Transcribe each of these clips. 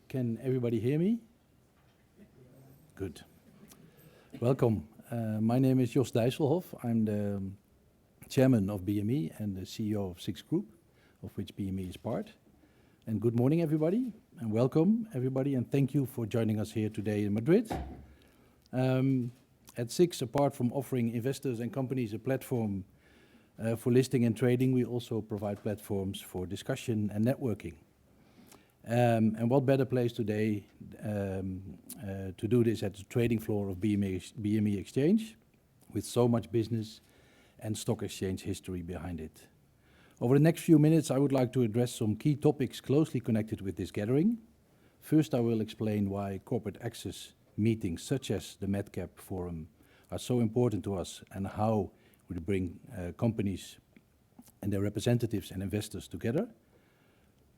Can everybody hear me? Good. Welcome. My name is Jos Dijsselhof. I'm the chairman of BME and the CEO of SIX Group, of which BME is part. And good morning, everybody, and welcome, everybody, and thank you for joining us here today in Madrid. At SIX, apart from offering investors and companies a platform for listing and trading, we also provide platforms for discussion and networking. And what better place today to do this at the trading floor of BME Exchange, with so much business and stock exchange history behind it. Over the next few minutes, I would like to address some key topics closely connected with this gathering. First, I will explain why corporate access meetings such as the Medcap Forum are so important to us and how we bring companies and their representatives and investors together.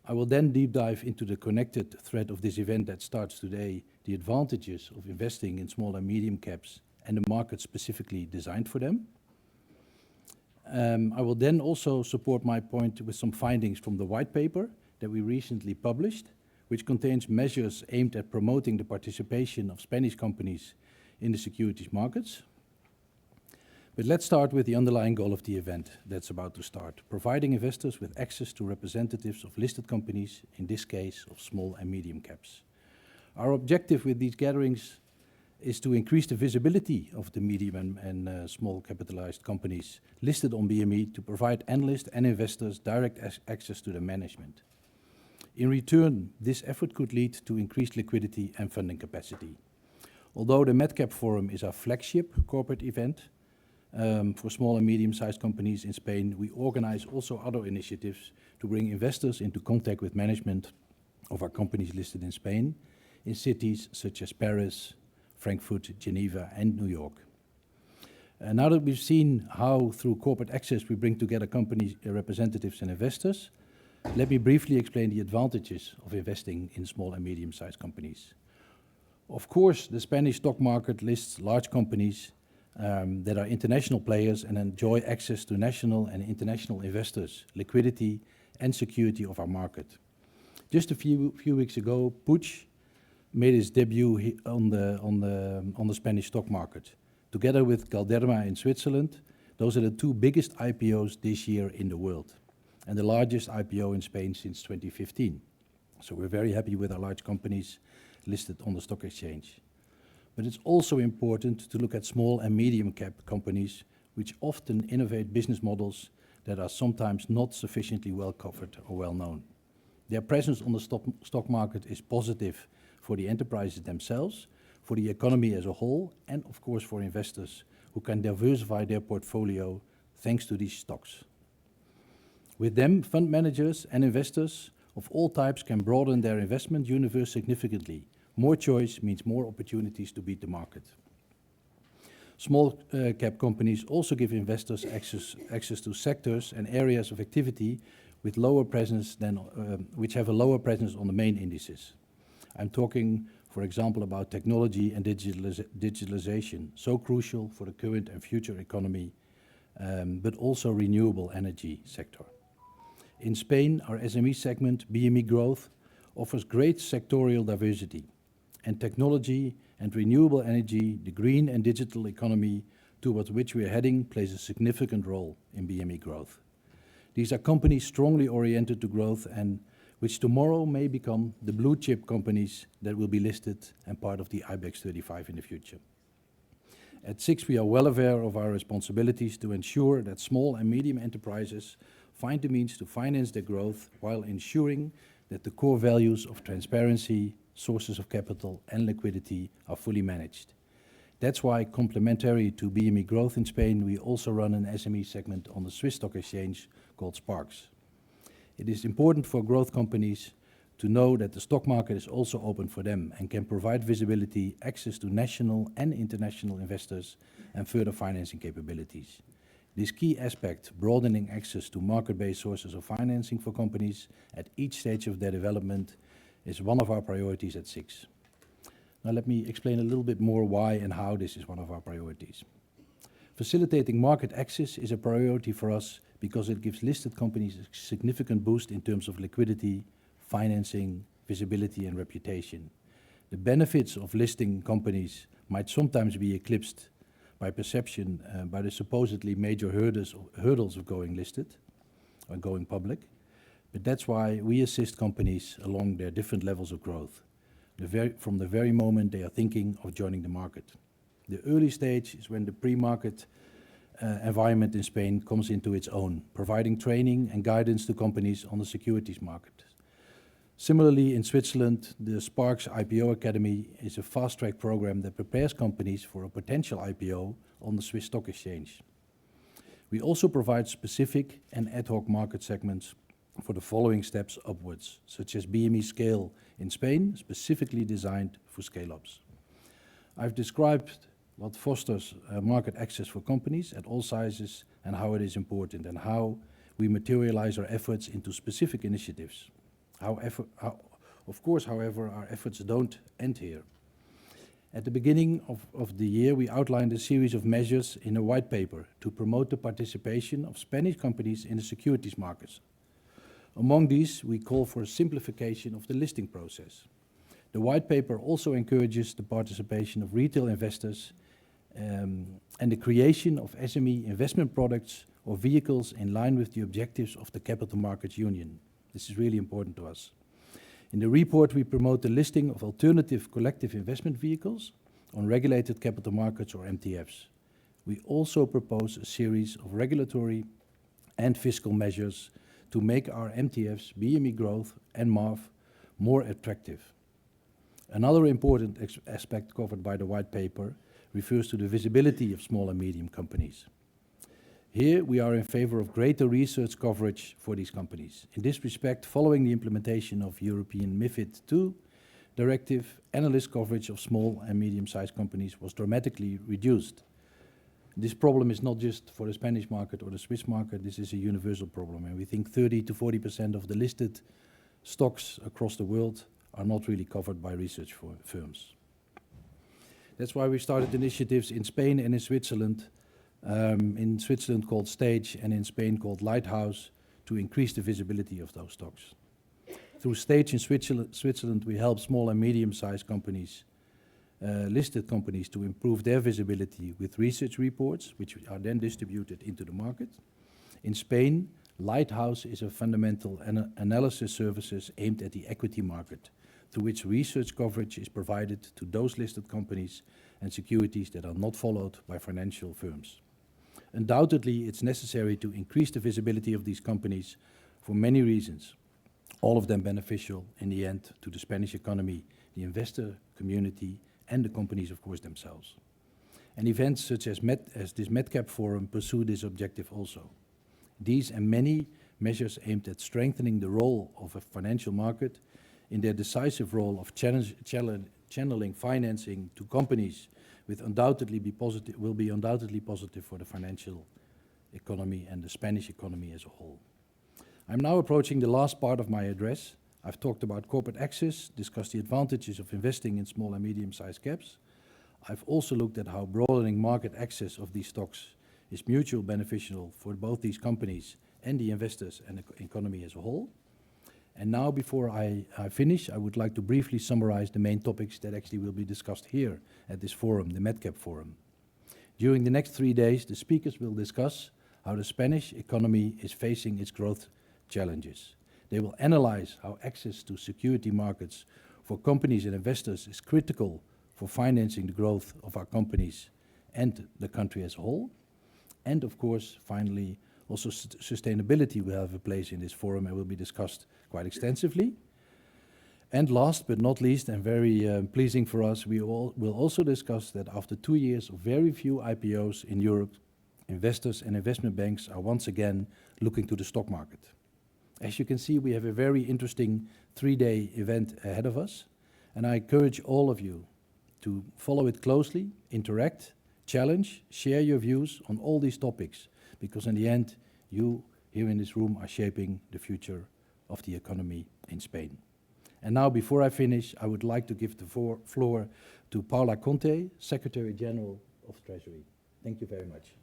I will then deep dive into the connected thread of this event that starts today, the advantages of investing in small and medium caps and the market specifically designed for them. I will then also support my point with some findings from the white paper that we recently published, which contains measures aimed at promoting the participation of Spanish companies in the securities markets. But let's start with the underlying goal of the event that's about to start, providing investors with access to representatives of listed companies, in this case of small and medium caps. Our objective with these gatherings is to increase the visibility of the medium and small capitalized companies listed on BME to provide analysts and investors direct access to the management. In return, this effort could lead to increased liquidity and funding capacity. Although the Medcap Forum is our flagship corporate event for small and medium-sized companies in Spain, we organize also other initiatives to bring investors into contact with management of our companies listed in Spain, in cities such as Paris, Frankfurt, Geneva, and New York. Now that we've seen how through corporate access we bring together company representatives and investors, let me briefly explain the advantages of investing in small and medium-sized companies. Of course, the Spanish stock market lists large companies that are international players and enjoy access to national and international investors, liquidity, and security of our market. Just a few weeks ago, Puig made his debut on the Spanish stock market. Together with Galderma in Switzerland, those are the two biggest IPOs this year in the world, and the largest IPO in Spain since 2015. So we're very happy with our large companies listed on the stock exchange. But it's also important to look at small and medium cap companies which often innovate business models that are sometimes not sufficiently well covered or well known. Their presence on the stock market is positive for the enterprises themselves, for the economy as a whole, and of course for investors who can diversify their portfolio thanks to these stocks. With them, fund managers and investors of all types can broaden their investment universe significantly. More choice means more opportunities to beat the market. Small cap companies also give investors access to sectors and areas of activity with lower presence than, which have a lower presence on the main indices. I'm talking, for example, about technology and digitalization, so crucial for the current and future economy, but also renewable energy sector. In Spain, our SME segment, BME Growth, offers great sectorial diversity, and technology and renewable energy, the green and digital economy towards which we are heading, plays a significant role in BME Growth. These are companies strongly oriented to growth and which tomorrow may become the blue chip companies that will be listed and part of the IBEX 35 in the future. At SIX, we are well aware of our responsibilities to ensure that small and medium enterprises find the means to finance their growth while ensuring that the core values of transparency, sources of capital, and liquidity are fully managed. That's why, complementary to BME Growth in Spain, we also run an SME segment on the Swiss Stock Exchange called Sparks. It is important for growth companies to know that the stock market is also open for them and can provide visibility, access to national and international investors, and further financing capabilities. This key aspect, broadening access to market-based sources of financing for companies at each stage of their development, is one of our priorities at SIX. Now let me explain a little bit more why and how this is one of our priorities. Facilitating market access is a priority for us because it gives listed companies a significant boost in terms of liquidity, financing, visibility and reputation. The benefits of listing companies might sometimes be eclipsed by perception by the supposedly major hurdles of going listed or going public. But that's why we assist companies along their different levels of growth, from the very moment they are thinking of joining the market. The early stage is when the pre-market environment in Spain comes into its own, providing training and guidance to companies on the securities market. Similarly, in Switzerland, the Sparks IPO Academy is a fast-track program that prepares companies for a potential IPO on the Swiss Stock Exchange. We also provide specific and ad hoc market segments for the following steps upwards, such as BME Scale in Spain, specifically designed for scale-ups. I've described what fosters market access for companies at all sizes and how it is important and how we materialize our efforts into specific initiatives. Of course, however, our efforts don't end here. At the beginning of the year, we outlined a series of measures in a white paper to promote the participation of Spanish companies in the securities markets. Among these, we call for a simplification of the listing process. The white paper also encourages the participation of retail investors and the creation of SME investment products or vehicles in line with the objectives of the Capital Markets Union. This is really important to us. In the report, we promote the listing of alternative collective investment vehicles on regulated capital markets or MTFs. We also propose a series of regulatory and fiscal measures to make our MTFs, BME Growth and MAV more attractive. Another important aspect covered by the white paper refers to the visibility of small and medium companies. Here, we are in favor of greater research coverage for these companies. In this respect, following the implementation of European MiFID II directive, analyst coverage of small and medium-sized companies was dramatically reduced. This problem is not just for the Spanish market or the Swiss market, this is a universal problem, and we think 30 to 40% of the listed stocks across the world are not really covered by research firms. That's why we started initiatives in Spain and in Switzerland called Stage and in Spain called Lighthouse, to increase the visibility of those stocks. Through Stage in Switzerland, we help small and medium-sized companies, listed companies, to improve their visibility with research reports, which are then distributed into the market. In Spain, Lighthouse is a fundamental analysis services aimed at the equity market, through which research coverage is provided to those listed companies and securities that are not followed by financial firms. Undoubtedly, it's necessary to increase the visibility of these companies for many reasons, all of them beneficial in the end to the Spanish economy, the investor community, and the companies, of course, themselves. And events such as this Medcap forum pursue this objective also. These and many measures aimed at strengthening the role of a financial market in their decisive role of channeling financing to companies will be undoubtedly positive for the financial economy and the Spanish economy as a whole. I'm now approaching the last part of my address. I've talked about corporate access, discussed the advantages of investing in small and medium-sized caps. I've also looked at how broadening market access of these stocks is mutually beneficial for both these companies and the investors and the economy as a whole. And now, before I finish, I would like to briefly summarize the main topics that actually will be discussed here at this forum, the Medcap Forum. During the next 3 days, the speakers will discuss how the Spanish economy is facing its growth challenges. They will analyze how access to security markets for companies and investors is critical for financing the growth of our companies and the country as a whole. And of course, finally, also sustainability will have a place in this forum and will be discussed quite extensively. And last but not least, and very pleasing for us, we will also discuss that after 2 years of very few IPOs in Europe, investors and investment banks are once again looking to the stock market. As you can see, we have a very interesting 3-day event ahead of us, and I encourage all of you to follow it closely, interact, challenge, share your views on all these topics, because in the end, you here in this room are shaping the future of the economy in Spain. And now, before I finish, I would like to give the floor to Paula Conthe, Secretary General of Treasury. Thank you very much.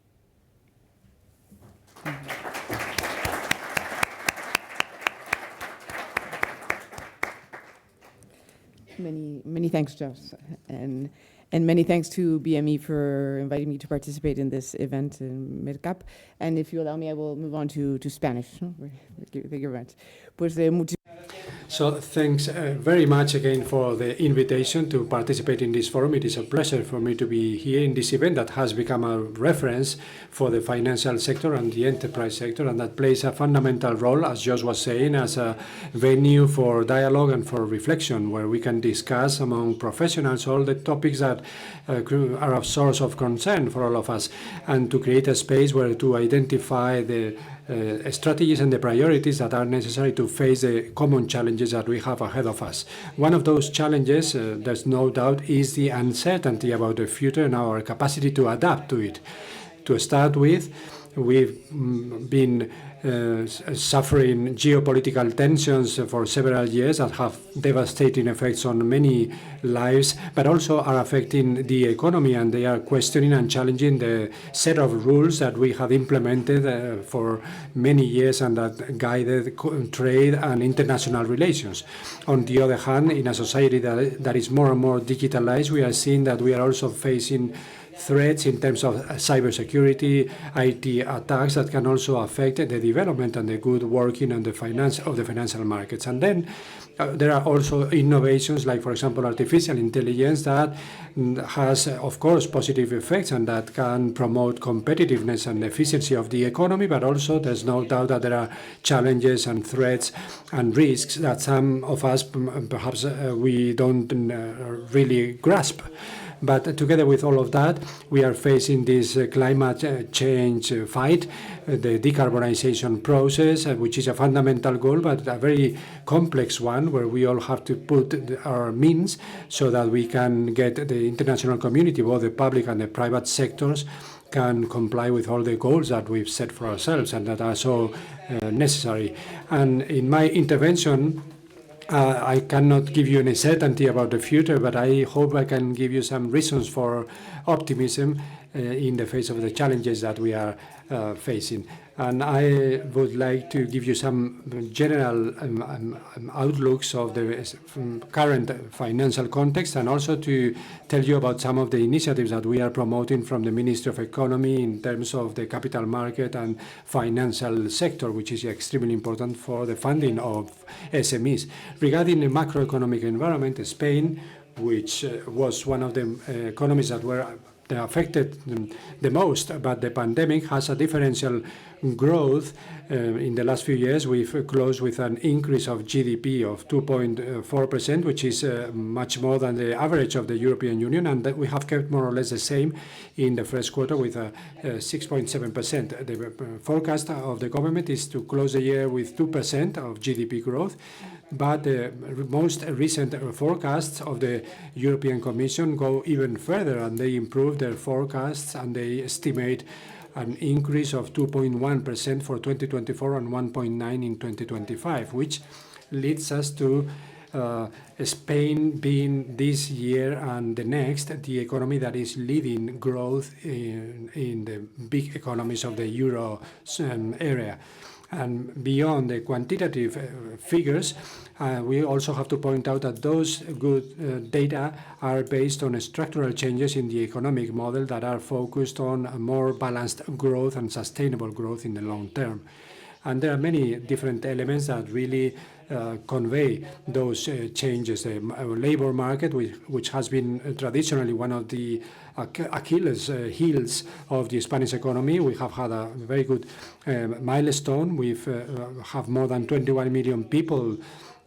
Many thanks, Jos, and many thanks to BME for inviting me to participate in this event in Medcap. And if you allow me, I will move on to Spanish. Thank you very much. So thanks very much again for the invitation to participate in this forum. It is a pleasure for me to be here in this event that has become a reference for the financial sector and the enterprise sector, and that plays a fundamental role, as Jos was saying, as a venue for dialogue and for reflection, where we can discuss among professionals all the topics that are a source of concern for all of us, and to create a space where to identify the strategies and the priorities that are necessary to face the common challenges that we have ahead of us. One of those challenges, there's no doubt, is the uncertainty about the future and our capacity to adapt to it. To start with, we've been suffering geopolitical tensions for several years that have devastating effects on many lives, but also are affecting the economy, and they are questioning and challenging the set of rules that we have implemented for many years and that guided trade and international relations. On the other hand, in a society that is more and more digitalized, we are seeing that we are also facing threats in terms of cybersecurity, IT attacks that can also affect the development and the good working of the financial markets. And then there are also innovations like, for example, artificial intelligence that has, of course, positive effects and that can promote competitiveness and efficiency of the economy, but also there's no doubt that there are challenges and threats and risks that some of us perhaps we don't really grasp. But together with all of that, we are facing this climate change fight, the decarbonization process, which is a fundamental goal, but a very complex one, where we all have to put our means so that we can get the international community, both the public and the private sectors, can comply with all the goals that we've set for ourselves and that are so necessary. And in my intervention, I cannot give you any certainty about the future, but I hope I can give you some reasons for optimism in the face of the challenges that we are facing. And I would like to give you some general outlooks of the current financial context, and also to tell you about some of the initiatives that we are promoting from the Ministry of Economy in terms of the capital market and financial sector, which is extremely important for the funding of SMEs. Regarding the macroeconomic environment, Spain, which was one of the economies that were affected the most, but the pandemic has a differential growth. In the last few years, we've closed with an increase of GDP of 2.4%, which is much more than the average of the European Union, and that we have kept more or less the same in the first quarter with 6.7%. The forecast of the government is to close the year with 2% of GDP growth, but the most recent forecasts of the European Commission go even further, and they improve their forecasts, and they estimate an increase of 2.1% for 2024 and 1.9% in 2025, which leads us to Spain being this year and the next the economy that is leading growth in the big economies of the Euro area. And beyond the quantitative figures, we also have to point out that those good data are based on structural changes in the economic model that are focused on a more balanced growth and sustainable growth in the long term. And there are many different elements that really convey those changes. The labor market, which has been traditionally one of the Achilles heels of the Spanish economy. We have had a very good milestone. We've have more than 21 million people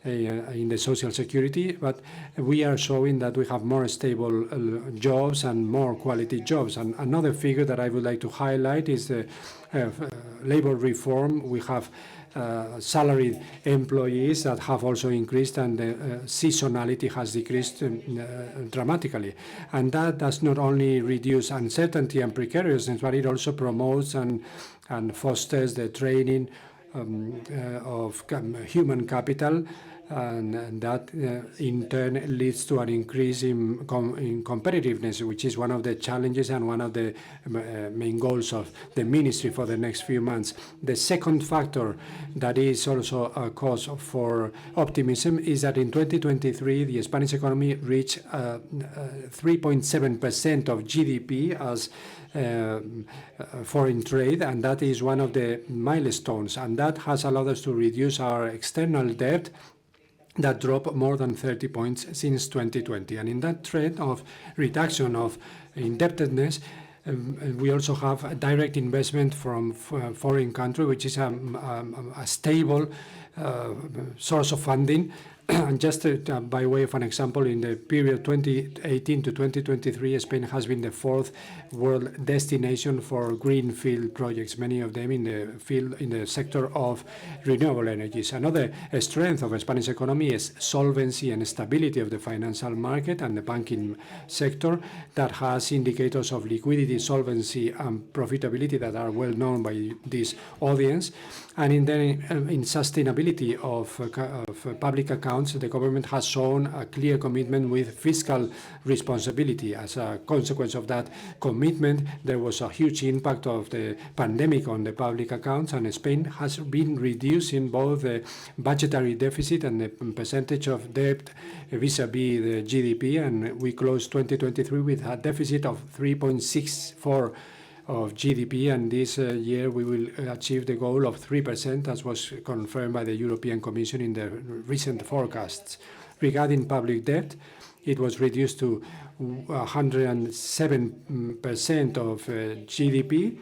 in the social security, but we are showing that we have more stable jobs and more quality jobs. And another figure that I would like to highlight is the labor reform. We have salaried employees that have also increased, and the seasonality has decreased dramatically. And that does not only reduce uncertainty and precariousness, but it also promotes and fosters the training of human capital and that in turn leads to an increase in competitiveness, which is one of the challenges and one of the main goals of the ministry for the next few months. The second factor that is also a cause for optimism is that in 2023 the Spanish economy reached 3.7% of GDP as foreign trade, and that is one of the milestones, and that has allowed us to reduce our external debt that dropped more than 30 points since 2020. And in that trend of reduction of indebtedness, we also have a direct investment from foreign country, which is a stable source of funding. And just by way of an example, in the period 2018 to 2023, Spain has been the fourth world destination for greenfield projects, many of them in the sector of renewable energies. Another strength of the Spanish economy is solvency and stability of the financial market and the banking sector that has indicators of liquidity, solvency, and profitability that are well known by this audience. And in sustainability of public accounts, the government has shown a clear commitment with fiscal responsibility. As a consequence of that commitment, there was a huge impact of the pandemic on the public accounts, and Spain has been reducing both the budgetary deficit and the percentage of debt vis-a-vis the GDP, and we closed 2023 with a deficit of 3.64% of GDP, and this year we will achieve the goal of 3%, as was confirmed by the European Commission in the recent forecasts. Regarding public debt, it was reduced to 107% of GDP,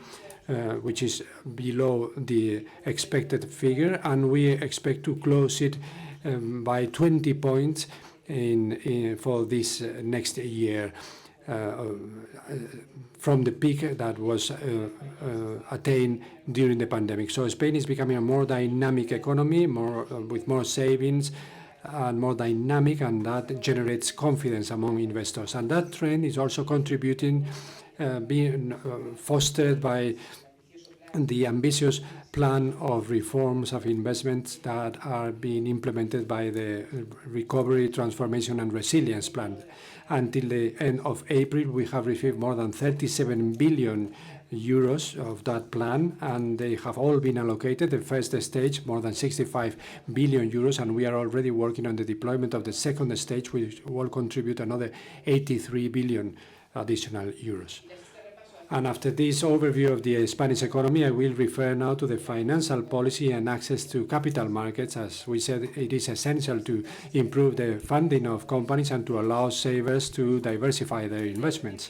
which is below the expected figure, and we expect to close it by 20 points for this next year. From the peak that was attained during the pandemic. So Spain is becoming a more dynamic economy, with more savings and more dynamic, and that generates confidence among investors. And that trend is also contributing, being fostered by the ambitious plan of reforms of investments that are being implemented by the Recovery, Transformation and Resilience Plan. Until the end of April, we have received more than 37 billion euros of that plan, and they have all been allocated. The first stage, more than 65 billion euros, and we are already working on the deployment of the second stage, which will contribute another 83 billion additional euros. And after this overview of the Spanish economy, I will refer now to the financial policy and access to capital markets. As we said, it is essential to improve the funding of companies and to allow savers to diversify their investments.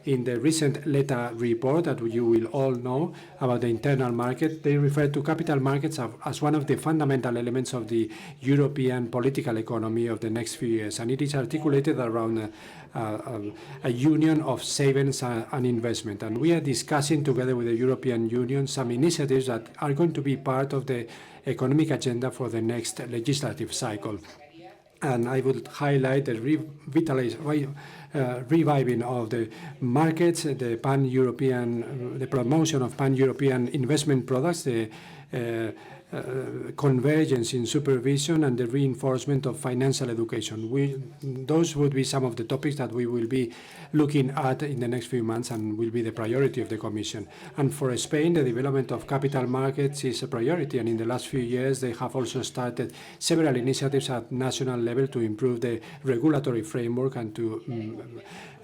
In the recent LETA report that you will all know about the internal market, they refer to capital markets as one of the fundamental elements of the European political economy of the next few years. And it is articulated around a union of savings and investment. And we are discussing together with the European Union some initiatives that are going to be part of the economic agenda for the next legislative cycle. And I would highlight the reviving of the markets, the pan-European, the promotion of pan-European investment products, the convergence in supervision, and the reinforcement of financial education. Those would be some of the topics that we will be looking at in the next few months and will be the priority of the Commission. And for Spain, the development of capital markets is a priority, and in the last few years they have also started several initiatives at national level to improve the regulatory framework and to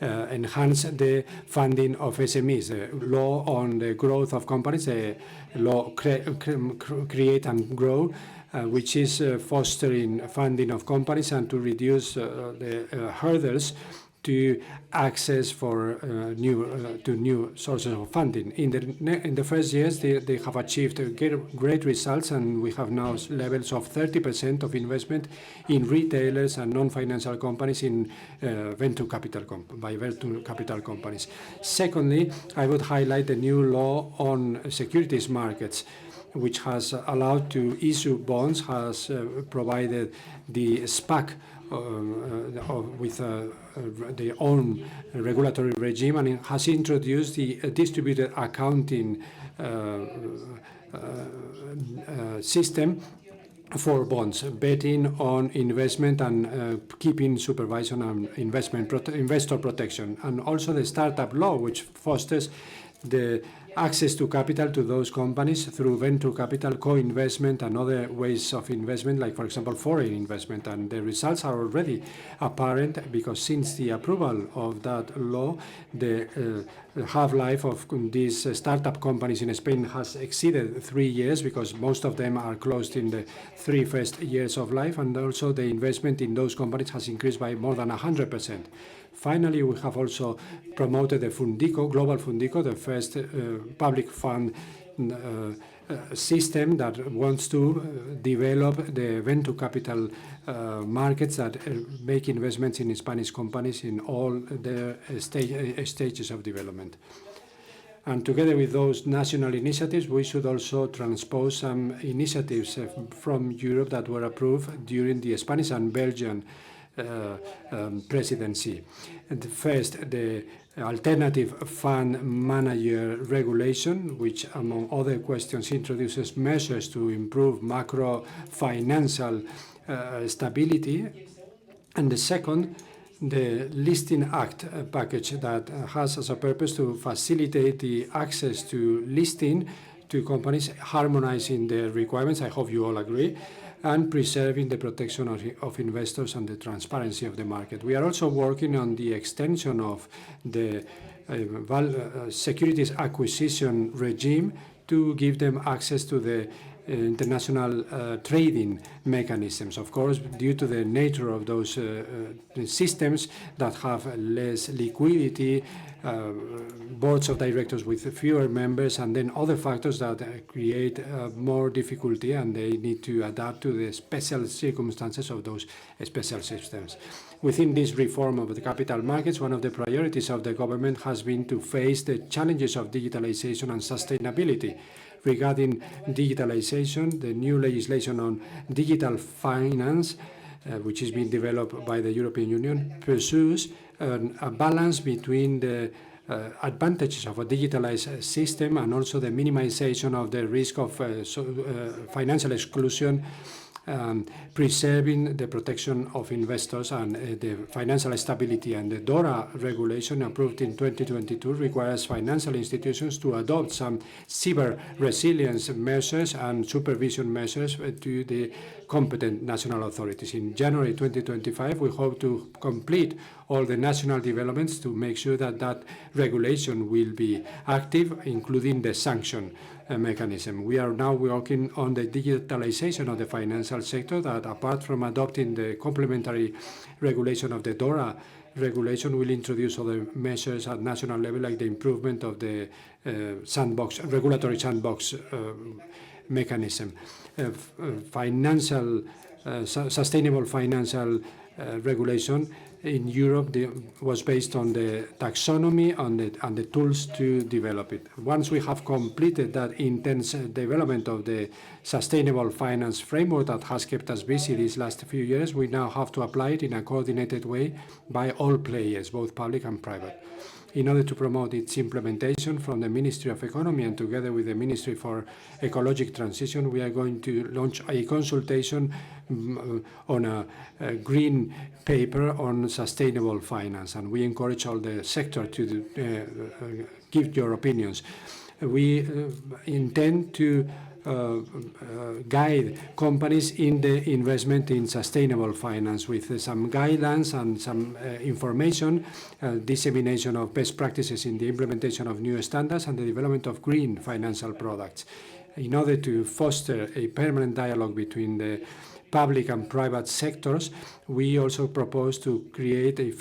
enhance the funding of SMEs. The law on the growth of companies, the law Create and Grow, which is fostering funding of companies and to reduce the hurdles to access for new sources of funding. In the first years, they have achieved great results, and we have now levels of 30% of investment in retailers and non-financial companies in venture capital companies. Secondly, I would highlight the new law on securities markets, which has allowed to issue bonds, has provided the SPAC with their own regulatory regime, and it has introduced the distributed accounting system, for bonds, betting on investment and keeping supervision and investor protection, and also the startup law, which fosters the access to capital to those companies through venture capital, co-investment, and other ways of investment, like, for example, foreign investment. And the results are already apparent, because since the approval of that law, the half-life of these startup companies in Spain has exceeded 3 years, because most of them are closed in the 3 first years of life, and also the investment in those companies has increased by more than 100%. Finally, we have also promoted the Fundico, Global Fundico, the first public fund system that wants to develop the venture capital markets that make investments in Spanish companies in all their stages of development. And together with those national initiatives, we should also transpose some initiatives from Europe that were approved during the Spanish and Belgian presidency. And first, the alternative fund manager regulation, which among other questions introduces measures to improve macro financial stability. And the second, the Listing Act package that has as a purpose to facilitate the access to listing to companies, harmonizing the requirements, I hope you all agree, and preserving the protection of investors and the transparency of the market. We are also working on the extension of the securities acquisition regime to give them access to the international trading mechanisms. Of course, due to the nature of those systems that have less liquidity, boards of directors with fewer members, and then other factors that create more difficulty, and they need to adapt to the special circumstances of those special systems. Within this reform of the capital markets, one of the priorities of the government has been to face the challenges of digitalization and sustainability. Regarding digitalization, the new legislation on digital finance, which is being developed by the European Union, pursues a balance between the advantages of a digitalized system and also the minimization of the risk of financial exclusion, preserving the protection of investors and the financial stability. And the DORA regulation, approved in 2022, requires financial institutions to adopt some cyber resilience measures and supervision measures to the competent national authorities. In January 2025, we hope to complete all the national developments to make sure that that regulation will be active, including the sanction mechanism. We are now working on the digitalization of the financial sector, that apart from adopting the complementary regulation of the DORA regulation, will introduce other measures at national level, like the improvement of the regulatory sandbox mechanism. Sustainable financial regulation in Europe was based on the taxonomy and the tools to develop it. Once we have completed that intense development of the sustainable finance framework that has kept us busy these last few years, we now have to apply it in a coordinated way by all players, both public and private. In order to promote its implementation from the Ministry of Economy and together with the Ministry for Ecological Transition, we are going to launch a consultation on a green paper on sustainable finance, and we encourage all the sector to give your opinions. We intend to guide companies in the investment in sustainable finance with some guidelines and some information, dissemination of best practices in the implementation of new standards and the development of green financial products. In order to foster a permanent dialogue between the public and private sectors, we also propose to create a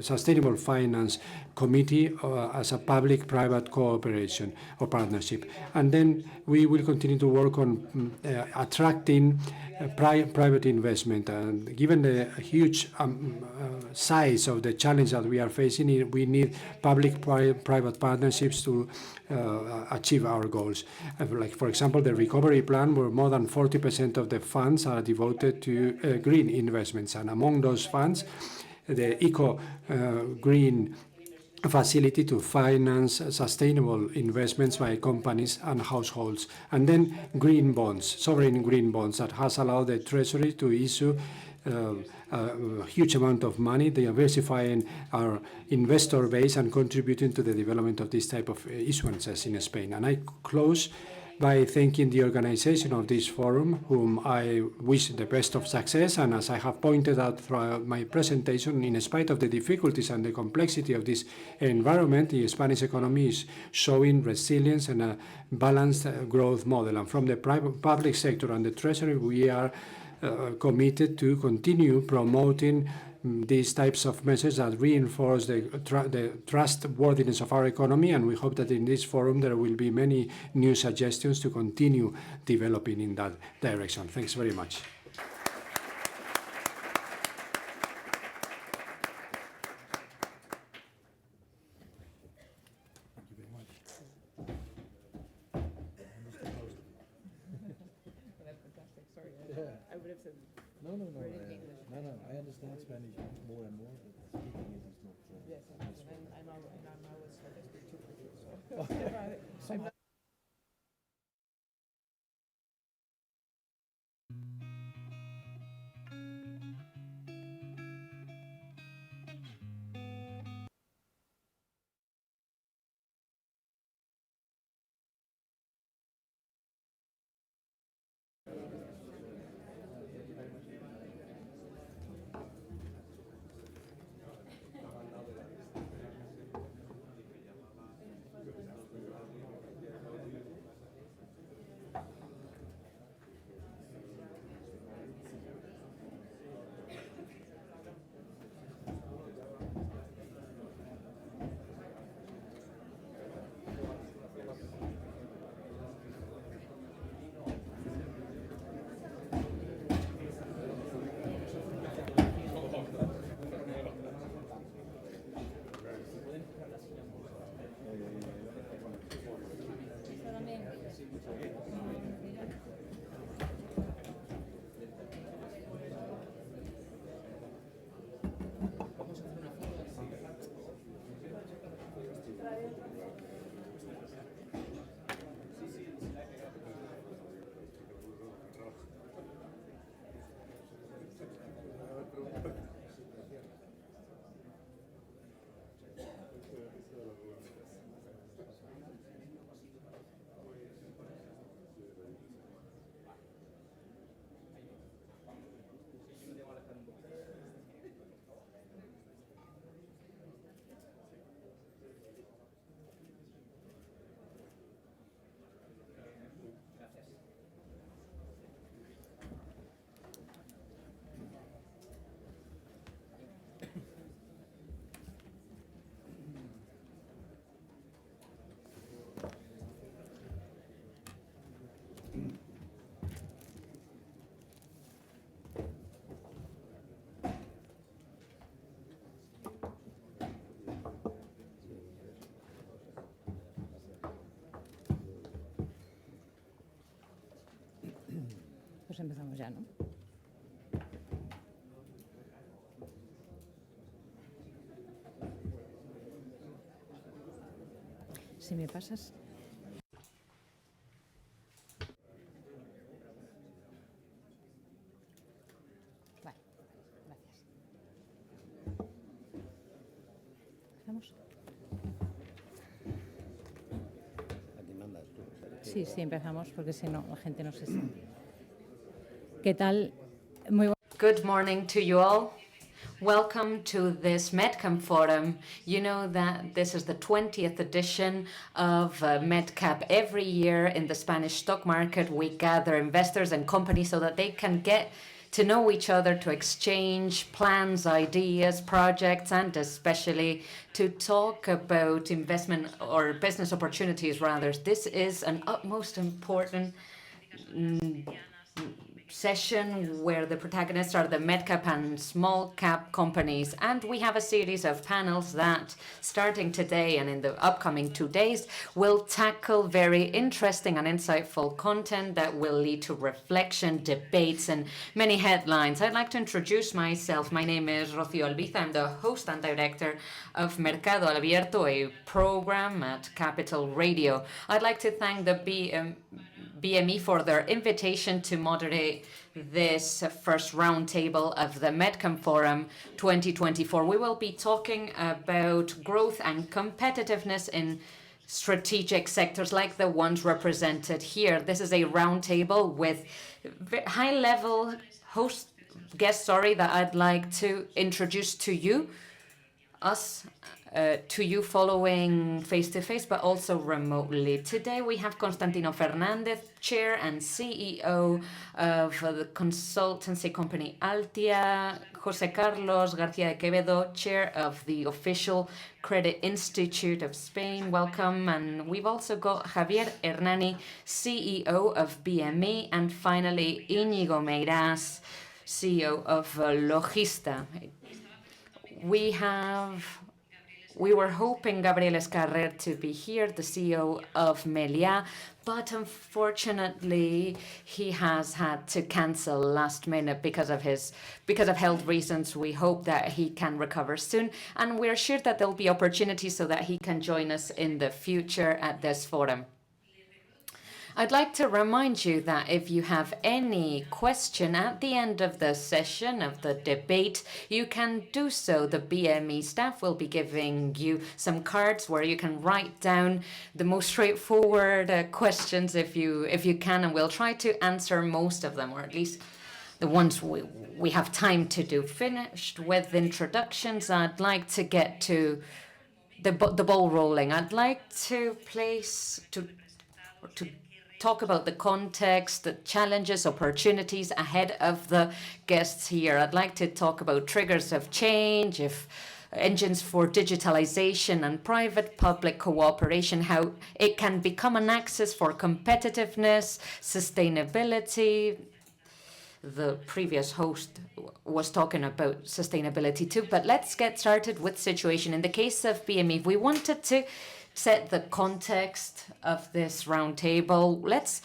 sustainable finance committee as a public-private cooperation or partnership. And then we will continue to work on attracting private investment. And given the huge size of the challenge that we are facing, we need public-private partnerships to achieve our goals. Like, for example, the recovery plan, where more than 40% of the funds are devoted to green investments. And among those funds, the green facility to finance sustainable investments by companies and households. And then green bonds, sovereign green bonds, that has allowed the Treasury to issue a huge amount of money, diversifying our investor base and contributing to the development of this type of issuances in Spain. And I close by thanking the organization of this forum, whom I wish the best of success. And as I have pointed out throughout my presentation, in spite of the difficulties and the complexity of this environment, the Spanish economy is showing resilience and a balanced growth model. And from the public sector and the Treasury, we are committed to continue promoting these types of measures that reinforce the trustworthiness of our economy, and we hope that in this forum there will be many new suggestions to continue developing in that direction. Thanks very much. No, I understand Spanish more and more, but speaking it is not. Yes, I'm always too. So. Pues empezamos ya, ¿no? Si me pasas. Vale, gracias. ¿Empezamos? Sí, empezamos porque si no la gente no se siente. ¿Qué tal? Good morning to you all. Welcome to this Medcap Forum. You know that this is the 20th edition of Medcap. Every year in the Spanish stock market, we gather investors and companies so that they can get to know each other, to exchange plans, ideas, projects, and especially to talk about investment or business opportunities, rather. This is an utmost important session where the protagonists are the Medcap and small cap companies. And we have a series of panels that, starting today and in the upcoming 2 days, will tackle very interesting and insightful content that will lead to reflection, debates, and many headlines. I'd like to introduce myself. My name is Rocío Alviza. I'm the host and director of Mercado Abierto, a program at Capital Radio. I'd like to thank the BME for their invitation to moderate this first roundtable of the Medcap Forum 2024. We will be talking about growth and competitiveness in strategic sectors like the ones represented here. This is a roundtable with high-level guests that I'd like to introduce to you, following face-to-face, but also remotely. Today we have Constantino Fernández, Chair and CEO of the consultancy company Altia, José Carlos García de Quevedo, Chair of the Official Credit Institute of Spain. Welcome. And we've also got Javier Hernani, CEO of BME, and finally Iñigo Meirás, CEO of Logista. We were hoping Gabriel Escarrer to be here, the CEO of Meliá, but unfortunately he has had to cancel last minute because of health reasons. We hope that he can recover soon, and we're sure that there'll be opportunities so that he can join us in the future at this forum. I'd like to remind you that if you have any question at the end of the session, of the debate, you can do so. The BME staff will be giving you some cards where you can write down the most straightforward questions if you can, and we'll try to answer most of them, or at least the ones we have time to do. Finished with introductions, I'd like to get to the ball rolling. I'd like to talk about the context, the challenges, opportunities ahead of the guests here. I'd like to talk about triggers of change, engines for digitalization and private-public cooperation, how it can become an axis for competitiveness, sustainability. The previous host was talking about sustainability too, but let's get started with situation. In the case of BME, we wanted to set the context of this roundtable. Let's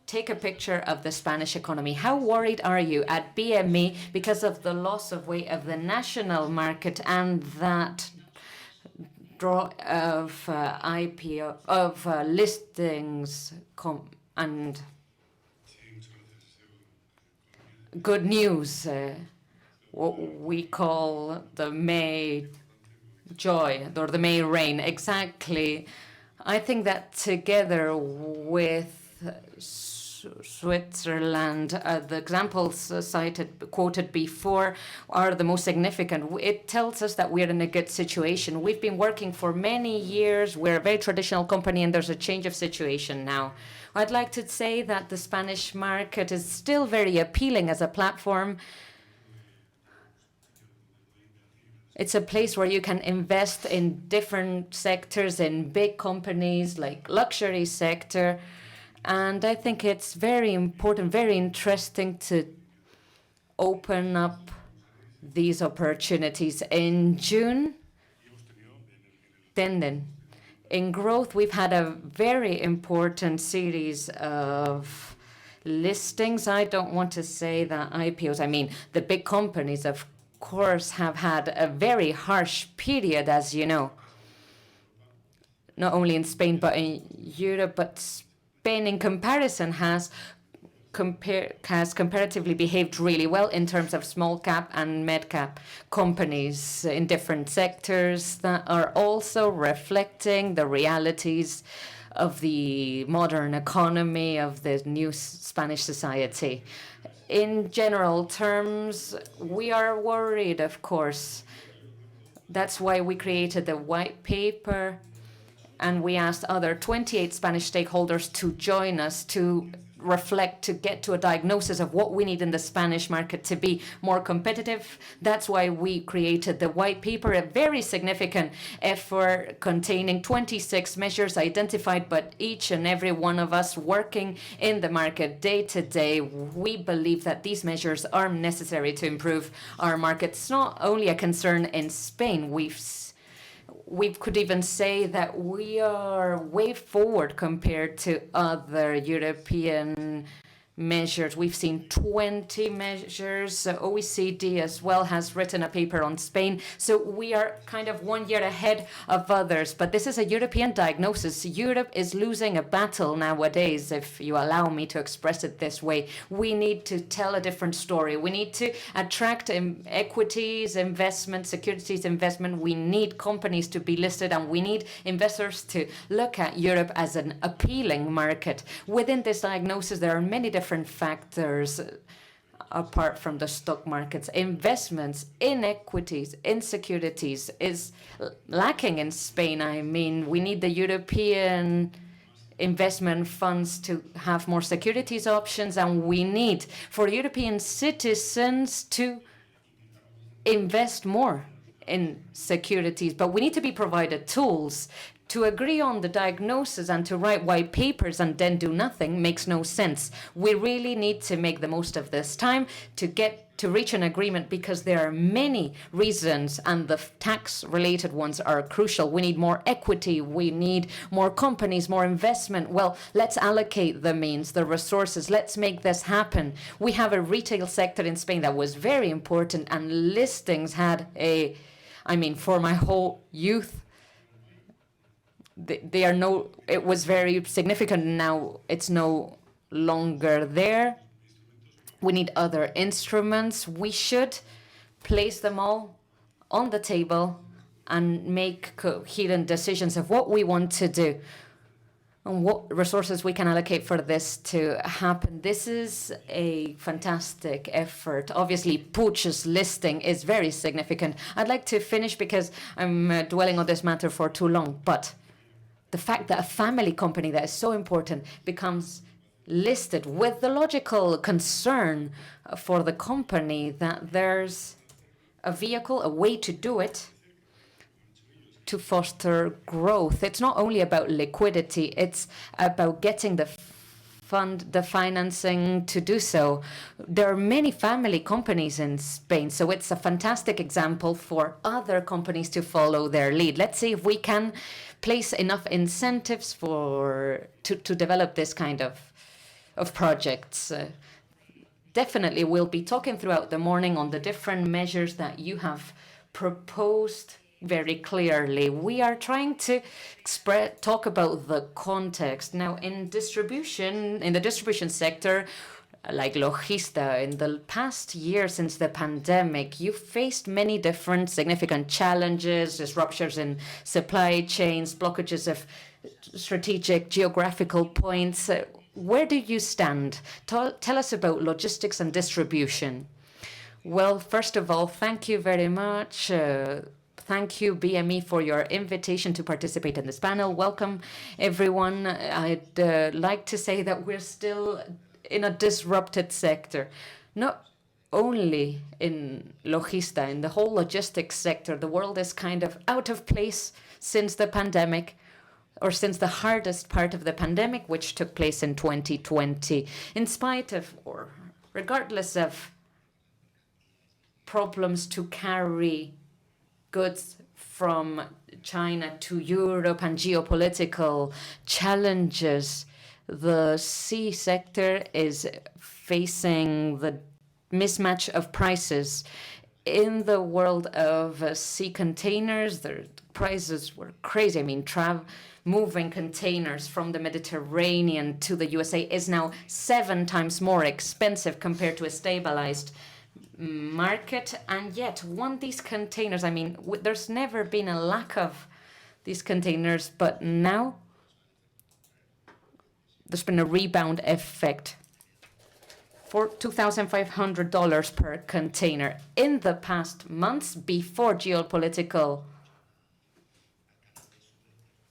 take a picture of the Spanish economy. How worried are you at BME because of the loss of weight of the national market and that draw of IPO of listings and good news, what we call the May joy or the May rain? Exactly. I think that together with Switzerland, the examples quoted before are the most significant. It tells us that we're in a good situation. We've been working for many years. We're a very traditional company, and there's a change of situation now. I'd like to say that the Spanish market is still very appealing as a platform. It's a place where you can invest in different sectors, in big companies like luxury sector. And I think it's very important, very interesting to open up these opportunities. In June, in growth, we've had a very important series of listings. I don't want to say that IPOs, I mean, the big companies, of course, have had a very harsh period, as you know, not only in Spain but in Europe. But Spain, in comparison, has comparatively behaved really well in terms of small cap and Medcap companies in different sectors that are also reflecting the realities of the modern economy, of the new Spanish society. In general terms, we are worried, of course. That's why we created the white paper, and we asked other 28 Spanish stakeholders to join us to reflect, to get to a diagnosis of what we need in the Spanish market to be more competitive. That's why we created the white paper, a very significant effort containing 26 measures identified by each and every one of us working in the market day to day. We believe that these measures are necessary to improve our market. It's not only a concern in Spain. We could even say that we are way forward compared to other European measures. We've seen 20 measures. OECD as well has written a paper on Spain. So we are kind of 1 year ahead of others. But this is a European diagnosis. Europe is losing a battle nowadays, if you allow me to express it this way. We need to tell a different story. We need to attract equities, investment, securities investment. We need companies to be listed, and we need investors to look at Europe as an appealing market. Within this diagnosis, there are many different factors apart from the stock markets. Investments in equities, in securities is lacking in Spain. I mean, we need the European investment funds to have more securities options, and we need for European citizens to invest more in securities. But we need to be provided tools. To agree on the diagnosis and to write white papers and then do nothing makes no sense. We really need to make the most of this time to reach an agreement, because there are many reasons, and the tax-related ones are crucial. We need more equity. We need more companies, more investment. Well, let's allocate the means, the resources. Let's make this happen. We have a retail sector in Spain that was very important, and listings had for my whole youth, it was very significant. Now it's no longer there. We need other instruments. We should place them all on the table and make coherent decisions of what we want to do and what resources we can allocate for this to happen. This is a fantastic effort. Obviously, Puig's listing is very significant. I'd like to finish because I'm dwelling on this matter for too long, but the fact that a family company that is so important becomes listed with the logical concern for the company that there's a vehicle, a way to do it, to foster growth. It's not only about liquidity, it's about getting the financing to do so. There are many family companies in Spain, so it's a fantastic example for other companies to follow their lead. Let's see if we can place enough incentives to develop this kind of projects. Definitely, we'll be talking throughout the morning on the different measures that you have proposed very clearly. We are trying to talk about the context. Now, in the distribution sector, like Logista, in the past year since the pandemic, you faced many different significant challenges, disruptions in supply chains, blockages of strategic geographical points. Where do you stand? Tell us about logistics and distribution. Well, first of all, thank you very much. Thank you, BME, for your invitation to participate in this panel. Welcome, everyone. I'd like to say that we're still in a disrupted sector. Not only in Logista, in the whole logistics sector, the world is kind of out of place since the pandemic, or since the hardest part of the pandemic, which took place in 2020. In spite of, or regardless of problems to carry goods from China to Europe and geopolitical challenges, the sea sector is facing the mismatch of prices. In the world of sea containers, the prices were crazy. I mean, moving containers from the Mediterranean to the USA is now 7 times more expensive compared to a stabilized market. And yet, these containers, I mean, there's never been a lack of these containers, but now there's been a rebound effect for $2,500 per container. In the past months, before geopolitical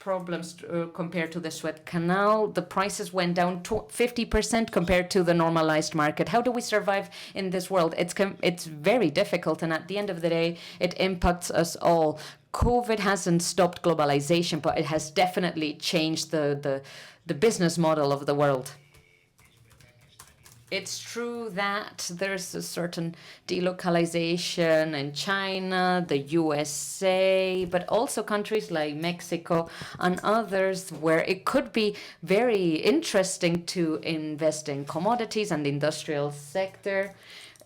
problems compared to the Suez Canal. The prices went down 50% compared to the normalized market. How do we survive in this world? It's very difficult, and at the end of the day, it impacts us all. COVID hasn't stopped globalization, but it has definitely changed the business model of the world. It's true that there's a certain delocalization in China, the USA, but also countries like Mexico and others where it could be very interesting to invest in commodities and the industrial sector.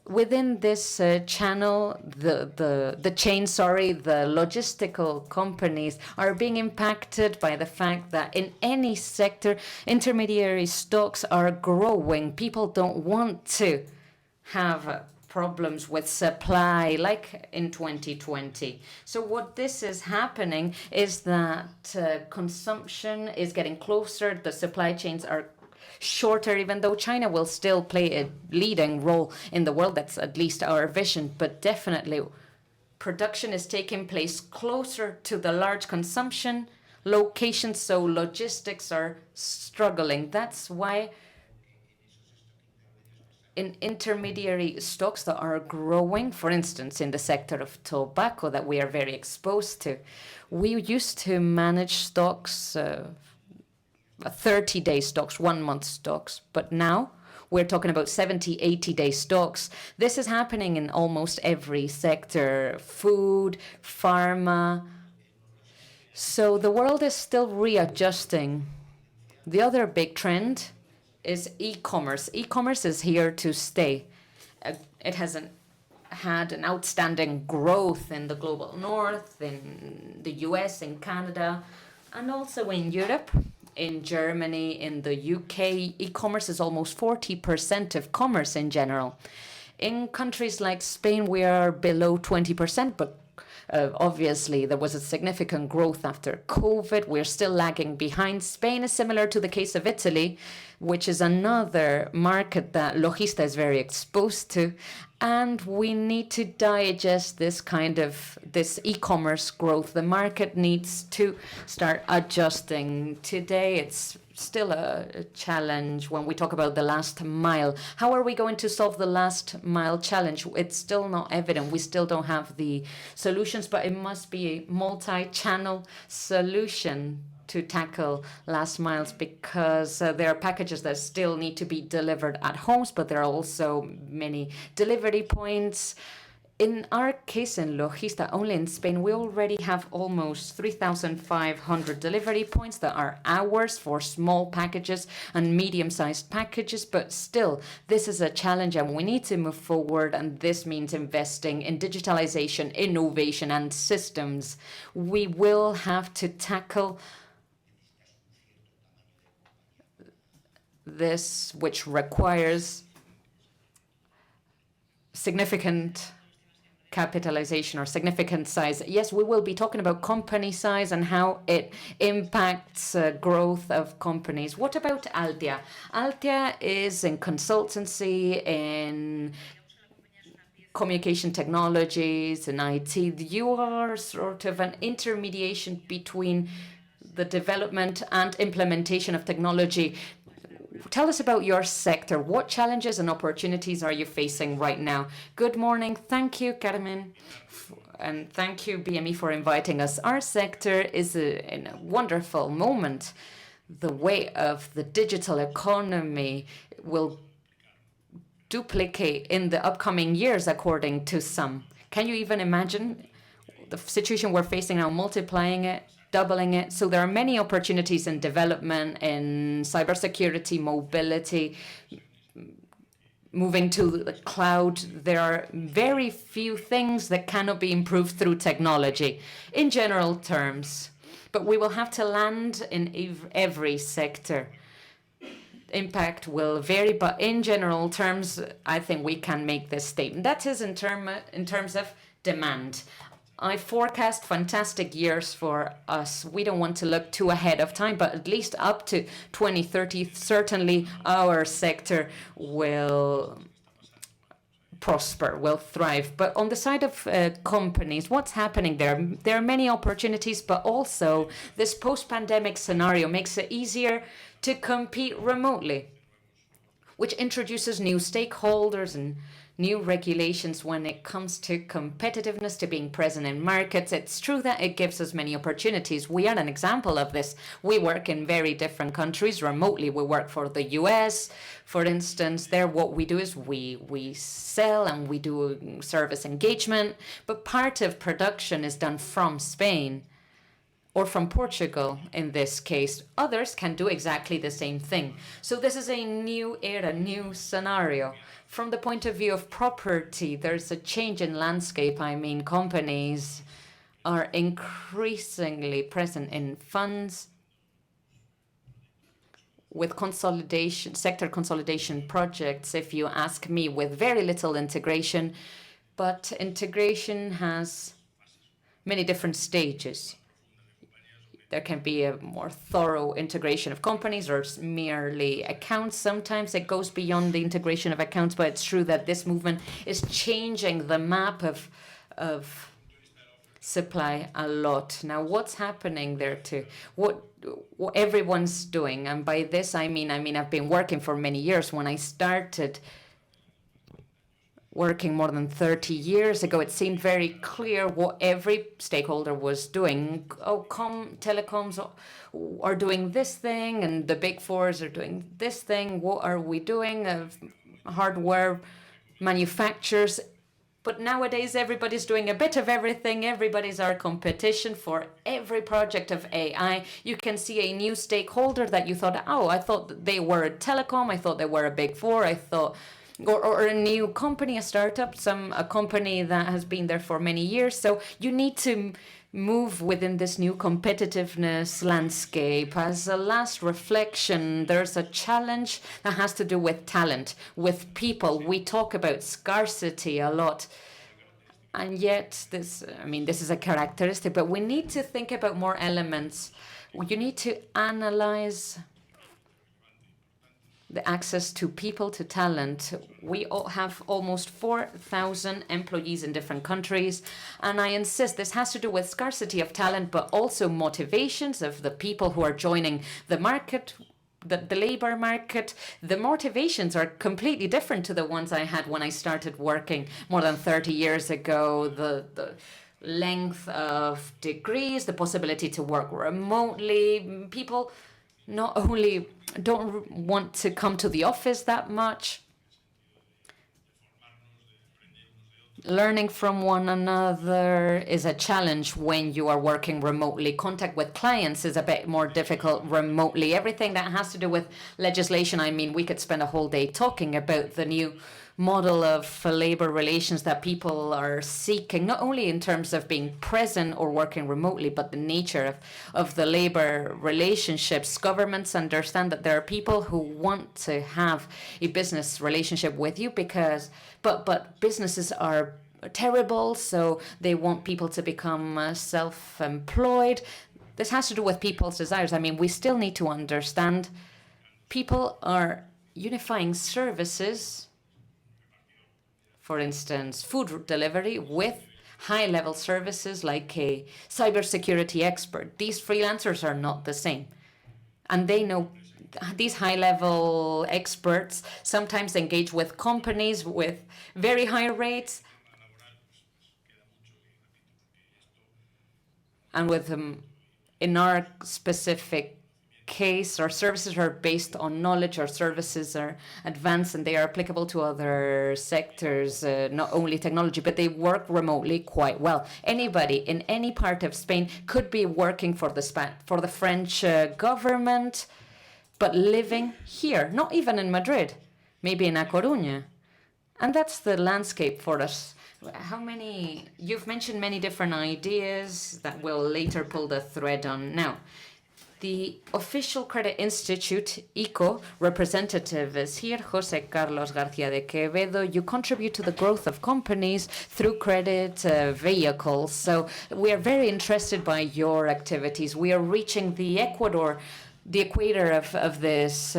Within this channel, the chain, the logistical companies are being impacted by the fact that in any sector, intermediary stocks are growing. People don't want to have problems with supply like in 2020. So what this is happening is that consumption is getting closer, the supply chains are shorter, even though China will still play a leading role in the world. That's at least our vision, but definitely production is taking place closer to the large consumption locations, so logistics are struggling. That's why in intermediary stocks that are growing, for instance, in the sector of tobacco that we are very exposed to, we used to manage stocks 30-day stocks, 1-month stocks, but now we're talking about 70, 80-day stocks. This is happening in almost every sector, food, pharma. So the world is still readjusting. The other big trend is e-commerce. E-commerce is here to stay. It hasn't had an outstanding growth in the global north, in the US, in Canada, and also in Europe. In Germany, in the UK, e-commerce is almost 40% of commerce in general. In countries like Spain, we are below 20%, but obviously there was a significant growth after COVID. We're still lagging behind. Spain is similar to the case of Italy, which is another market that Logista is very exposed to. And we need to digest this e-commerce growth. The market needs to start adjusting. Today, it's still a challenge when we talk about the last mile. How are we going to solve the last mile challenge? It's still not evident. We still don't have the solutions, but it must be a multi-channel solution to tackle last miles, because there are packages that still need to be delivered at homes, but there are also many delivery points. In our case in Logista, only in Spain, we already have almost 3,500 delivery points that are ours for small packages and medium-sized packages, but still, this is a challenge and we need to move forward, and this means investing in digitalization, innovation, and systems. We will have to tackle this, which requires significant capitalization or significant size. Yes, we will be talking about company size and how it impacts growth of companies. What about Altia? Altia is in consultancy, in communication technologies, in IT. You are sort of an intermediation between the development and implementation of technology. Tell us about your sector. What challenges and opportunities are you facing right now? Good morning. Thank you, Carmen. And thank you, BME, for inviting us. Our sector is in a wonderful moment. The way of the digital economy will duplicate in the upcoming years, according to some. Can you even imagine the situation we're facing now, multiplying it, doubling it? So there are many opportunities in development, in cybersecurity, mobility, moving to the cloud. There are very few things that cannot be improved through technology in general terms. But we will have to land in every sector. Impact will vary, but in general terms, I think we can make this statement. That is in terms of demand. I forecast fantastic years for us. We don't want to look too ahead of time, but at least up to 2030, certainly our sector will prosper, will thrive. But on the side of companies, what's happening there? There are many opportunities, but also this post-pandemic scenario makes it easier to compete remotely, which introduces new stakeholders and new regulations when it comes to competitiveness, to being present in markets. It's true that it gives us many opportunities. We are an example of this. We work in very different countries remotely. We work for the US, for instance. There, what we do is we sell and we do service engagement, but part of production is done from Spain or from Portugal in this case. Others can do exactly the same thing. So this is a new era, new scenario. From the point of view of property, there's a change in landscape. I mean, companies are increasingly present in funds with consolidation, sector consolidation projects, if you ask me, with very little integration. But integration has many different stages. There can be a more thorough integration of companies or merely accounts. Sometimes it goes beyond the integration of accounts, but it's true that this movement is changing the map of supply a lot. Now, what's happening there too? What everyone's doing, and by this I mean I've been working for many years. When I started working more than 30 years ago, it seemed very clear what every stakeholder was doing. Telecoms are doing this thing, and the big fours are doing this thing. What are we doing? Hardware manufacturers. But nowadays, everybody's doing a bit of everything. Everybody's our competition for every project of AI. You can see a new stakeholder that you thought, I thought they were a telecom. I thought they were a big four. I thought... Or a new company, a startup, a company that has been there for many years. So you need to move within this new competitiveness landscape. As a last reflection, there's a challenge that has to do with talent, with people. We talk about scarcity a lot. And yet, this is a characteristic, but we need to think about more elements. You need to analyze the access to people, to talent. We all have almost 4,000 employees in different countries. And I insist this has to do with scarcity of talent, but also motivations of the people who are joining the market, the labor market. The motivations are completely different to the ones I had when I started working more than 30 years ago. The length of degrees, the possibility to work remotely. People not only don't want to come to the office that much. Learning from one another is a challenge when you are working remotely. Contact with clients is a bit more difficult remotely. Everything that has to do with legislation, we could spend a whole day talking about the new model of labor relations that people are seeking, not only in terms of being present or working remotely, but the nature of the labor relationships. Governments understand that there are people who want to have a business relationship with you but businesses are terrible, so they want people to become self-employed. This has to do with people's desires. We still need to understand people are unifying services. For instance, food delivery with high-level services like a cybersecurity expert. These freelancers are not the same. And they know these high-level experts sometimes engage with companies with very high rates. And with in our specific case, our services are based on knowledge. Our services are advanced and they are applicable to other sectors, not only technology, but they work remotely quite well. Anybody in any part of Spain could be working for the French government, but living here, not even in Madrid, maybe in A Coruña. And that's the landscape for us. You've mentioned many different ideas that we'll later pull the thread on now. The Official Credit Institute, ICO, representative is here, José Carlos García de Quevedo. You contribute to the growth of companies through credit vehicles. So we are very interested by your activities. We are reaching the equator of this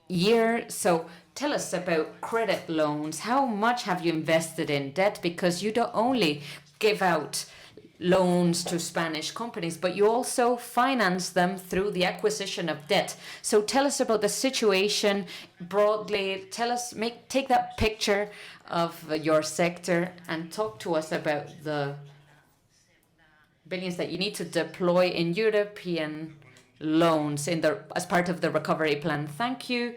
year. So tell us about credit loans. How much have you invested in debt? Because you don't only give out loans to Spanish companies, but you also finance them through the acquisition of debt. So tell us about the situation broadly. Take that picture of your sector and talk to us about the billions that you need to deploy in European loans as part of the recovery plan. Thank you,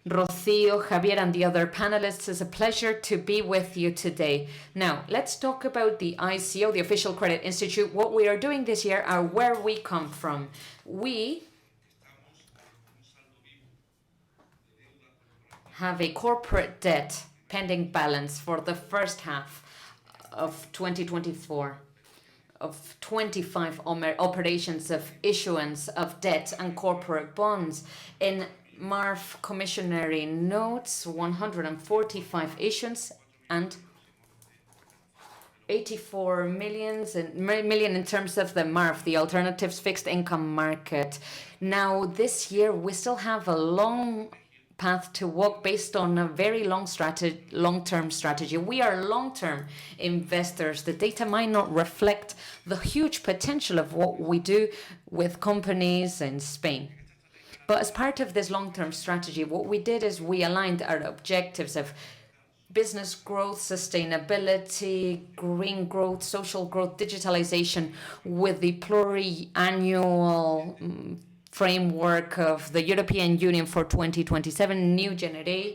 Rocío, Javier, and the other panelists. It's a pleasure to be with you today. Now, let's talk about the ICO, the Official Credit Institute, what we are doing this year, and where we come from. We have a corporate debt pending balance for the first half of 2024 of 25 operations of issuance of debt and corporate bonds. In MARF commissionary notes, 145 issuance and 84 million in terms of the MARF, the alternatives fixed income market. Now, this year, we still have a long path to walk based on a very long-term strategy. We are long-term investors. The data might not reflect the huge potential of what we do with companies in Spain. But as part of this long-term strategy, what we did is we aligned our objectives of business growth, sustainability, green growth, social growth, digitalization with the pluriannual framework of the European Union for 2027,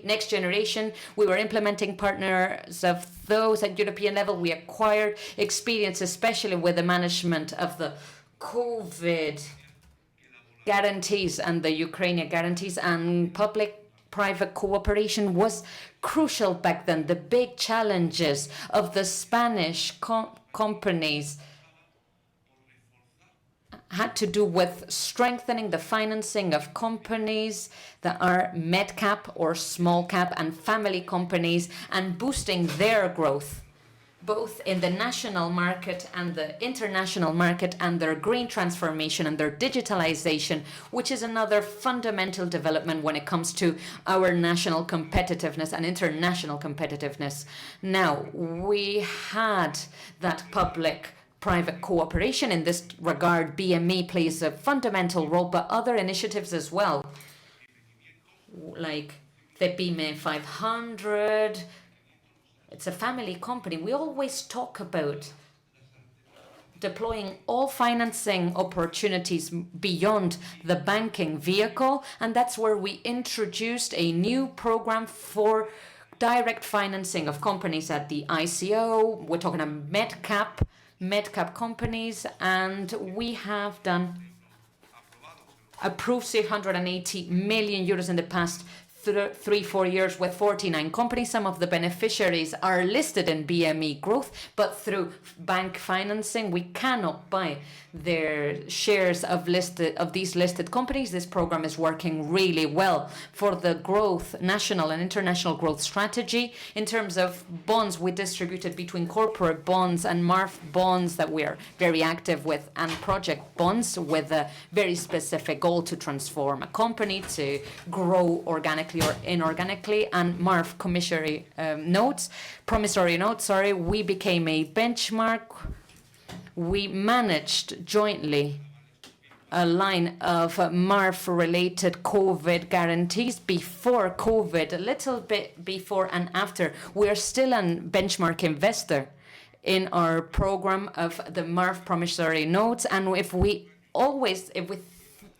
next generation. We were implementing partners of those at European level. We acquired experience, especially with the management of the COVID guarantees and the Ukrainian guarantees, and public-private cooperation was crucial back then. The big challenges of the Spanish companies had to do with strengthening the financing of companies that are Medcap or small cap and family companies and boosting their growth, both in the national market and the international market, and their green transformation and their digitalization, which is another fundamental development when it comes to our national competitiveness and international competitiveness. Now, we had that public-private cooperation. In this regard, BME plays a fundamental role, but other initiatives as well, like the BME 500. It's a family company. We always talk about deploying all financing opportunities beyond the banking vehicle, and that's where we introduced a new program for direct financing of companies at the ICO. We're talking about Medcap companies, and we have approved 680 million euros in the past 3-4 years with 49 companies. Some of the beneficiaries are listed in BME Growth, but through bank financing, we cannot buy their shares of these listed companies. This program is working really well for the growth, national and international growth strategy. In terms of bonds, we distributed between corporate bonds and MARF bonds that we are very active with, and project bonds with a very specific goal to transform a company, to grow organically or inorganically, and MARF promissory notes, we became a benchmark. We managed jointly a line of MARF-related COVID guarantees before COVID, a little bit before and after. We are still a benchmark investor in our program of the MARF promissory notes, and if we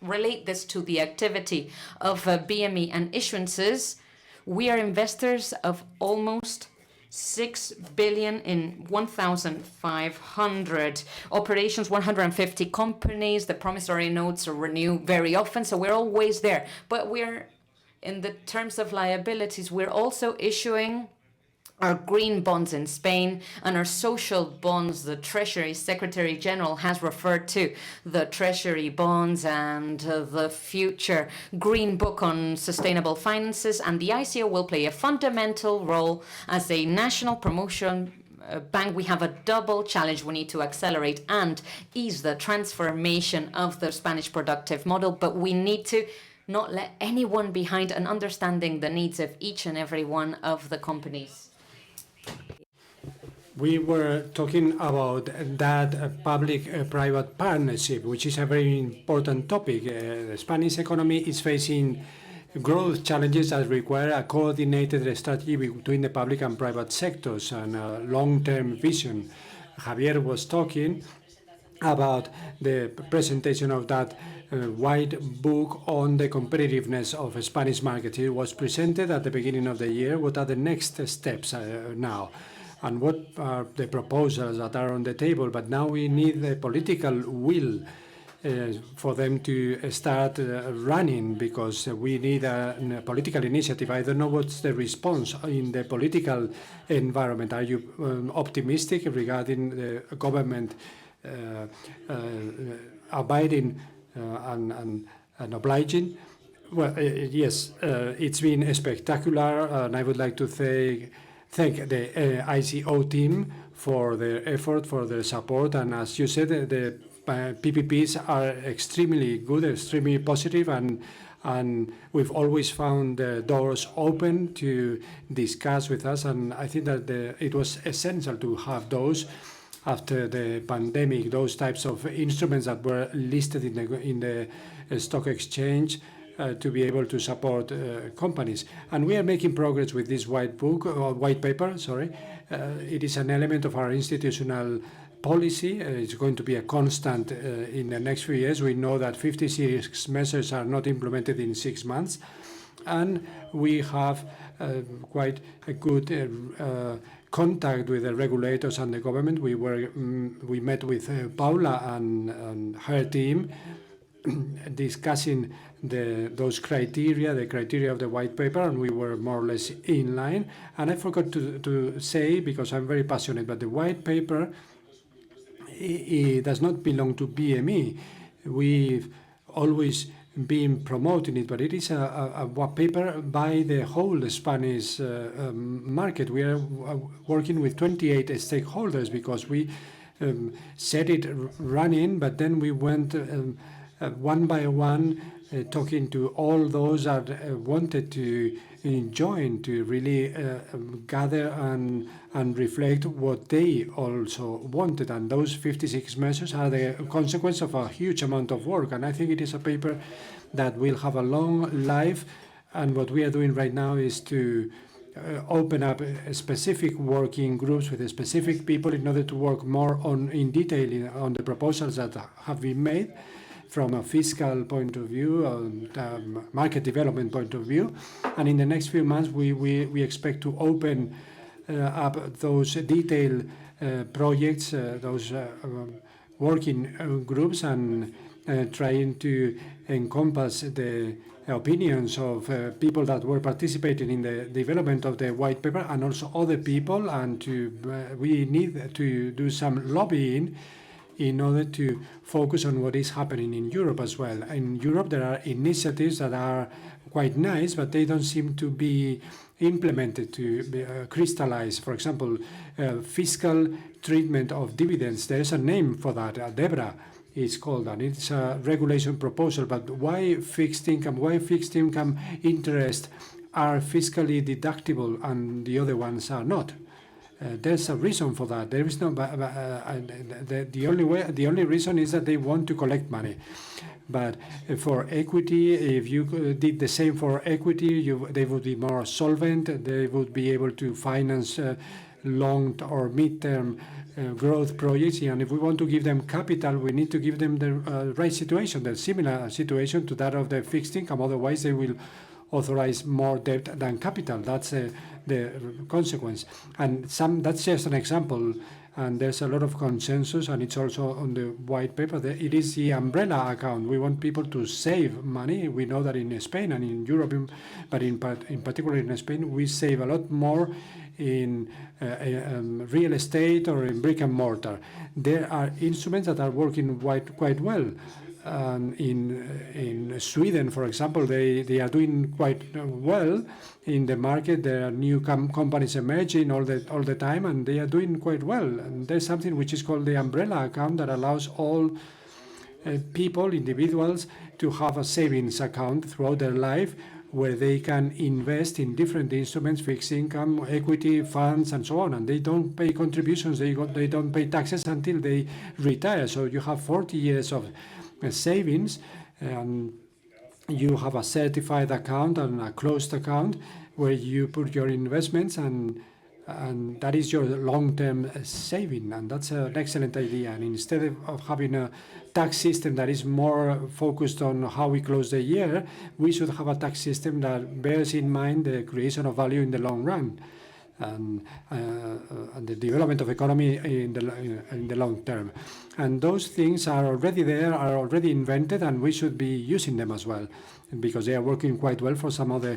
relate this to the activity of BME and issuances, we are investors of almost 6 billion in 1,500 operations, 150 companies. The promissory notes are renewed very often, so we're always there. But we're, in the terms of liabilities, we're also issuing our green bonds in Spain and our social bonds. The Treasury Secretary General has referred to the Treasury bonds and the future green book on sustainable finances, and the ICO will play a fundamental role as a national promotion bank. We have a double challenge. We need to accelerate and ease the transformation of the Spanish productive model, but we need to not let anyone behind, and understanding the needs of each and every one of the companies. We were talking about that public-private partnership, which is a very important topic. The Spanish economy is facing growth challenges that require a coordinated strategy between the public and private sectors and a long-term vision. Javier was talking about the presentation of that white book on the competitiveness of the Spanish market. It was presented at the beginning of the year. What are the next steps now? And what are the proposals that are on the table? But now we need the political will for them to start running, because we need a political initiative. I don't know what's the response in the political environment. Are you optimistic regarding the government abiding and obliging? Well, yes, it's been spectacular, and I would like to thank the ICO team for their effort, for their support, and as you said, the PPPs are extremely good, extremely positive, and we've always found the doors open to discuss with us, and I think that it was essential to have those after the pandemic, those types of instruments that were listed in the stock exchange, to be able to support companies. And we are making progress with this white paper. It is an element of our institutional policy. It's going to be a constant in the next few years. We know that 56 measures are not implemented in 6 months, and we have quite a good contact with the regulators and the government. We met with Paula and her team, discussing those criteria, the criteria of the white paper, and we were more or less in line. And I forgot to say, because I'm very passionate, but the white paper, it does not belong to BME. We've always been promoting it, but it is a white paper by the whole Spanish market. We are working with 28 stakeholders, because we set it running, but then we went one by one, talking to all those that wanted to join, to really gather and reflect what they also wanted. And those 56 measures are the consequence of a huge amount of work. And I think it is a paper that will have a long life. And what we are doing right now is to open up specific working groups with specific people in order to work more in detail on the proposals that have been made, from a fiscal point of view, market development point of view. And in the next few months, we expect to open up those detailed projects, those working groups, and trying to encompass the opinions of people that were participating in the development of the white paper, and also other people. And we need to do some lobbying in order to focus on what is happening in Europe as well. In Europe, there are initiatives that are quite nice, but they don't seem to be implemented, to be crystallized. For example, fiscal treatment of dividends. There is a name for that, DEBRA is called, and it's a regulation proposal. But why fixed income? Why fixed income interest are fiscally deductible and the other ones are not? There's a reason for that. There is no. The only reason is that they want to collect money. But for equity, if you did the same for equity, they would be more solvent. They would be able to finance long or mid-term growth projects. And if we want to give them capital, we need to give them the right situation, the similar situation to that of the fixed income. Otherwise, they will authorize more debt than capital. That's the consequence. And that's just an example. And there's a lot of consensus, and it's also on the white paper. It is the umbrella account. We want people to save money. We know that in Spain and in Europe, but in particular in Spain, we save a lot more in real estate or in brick and mortar. There are instruments that are working quite well. In Sweden, for example, they are doing quite well in the market. There are new companies emerging all the time, and they are doing quite well. And there's something which is called the umbrella account that allows all people, individuals, to have a savings account throughout their life where they can invest in different instruments, fixed income, equity, funds, and so on. And they don't pay contributions, they don't pay taxes until they retire. So you have 40 years of savings, and you have a certified account and a closed account where you put your investments, and that is your long-term saving, and that's an excellent idea. And instead of having a tax system that is more focused on how we close the year, we should have a tax system that bears in mind the creation of value in the long run, and the development of economy in the long term. And those things are already there, are already invented, and we should be using them as well, because they are working quite well for some other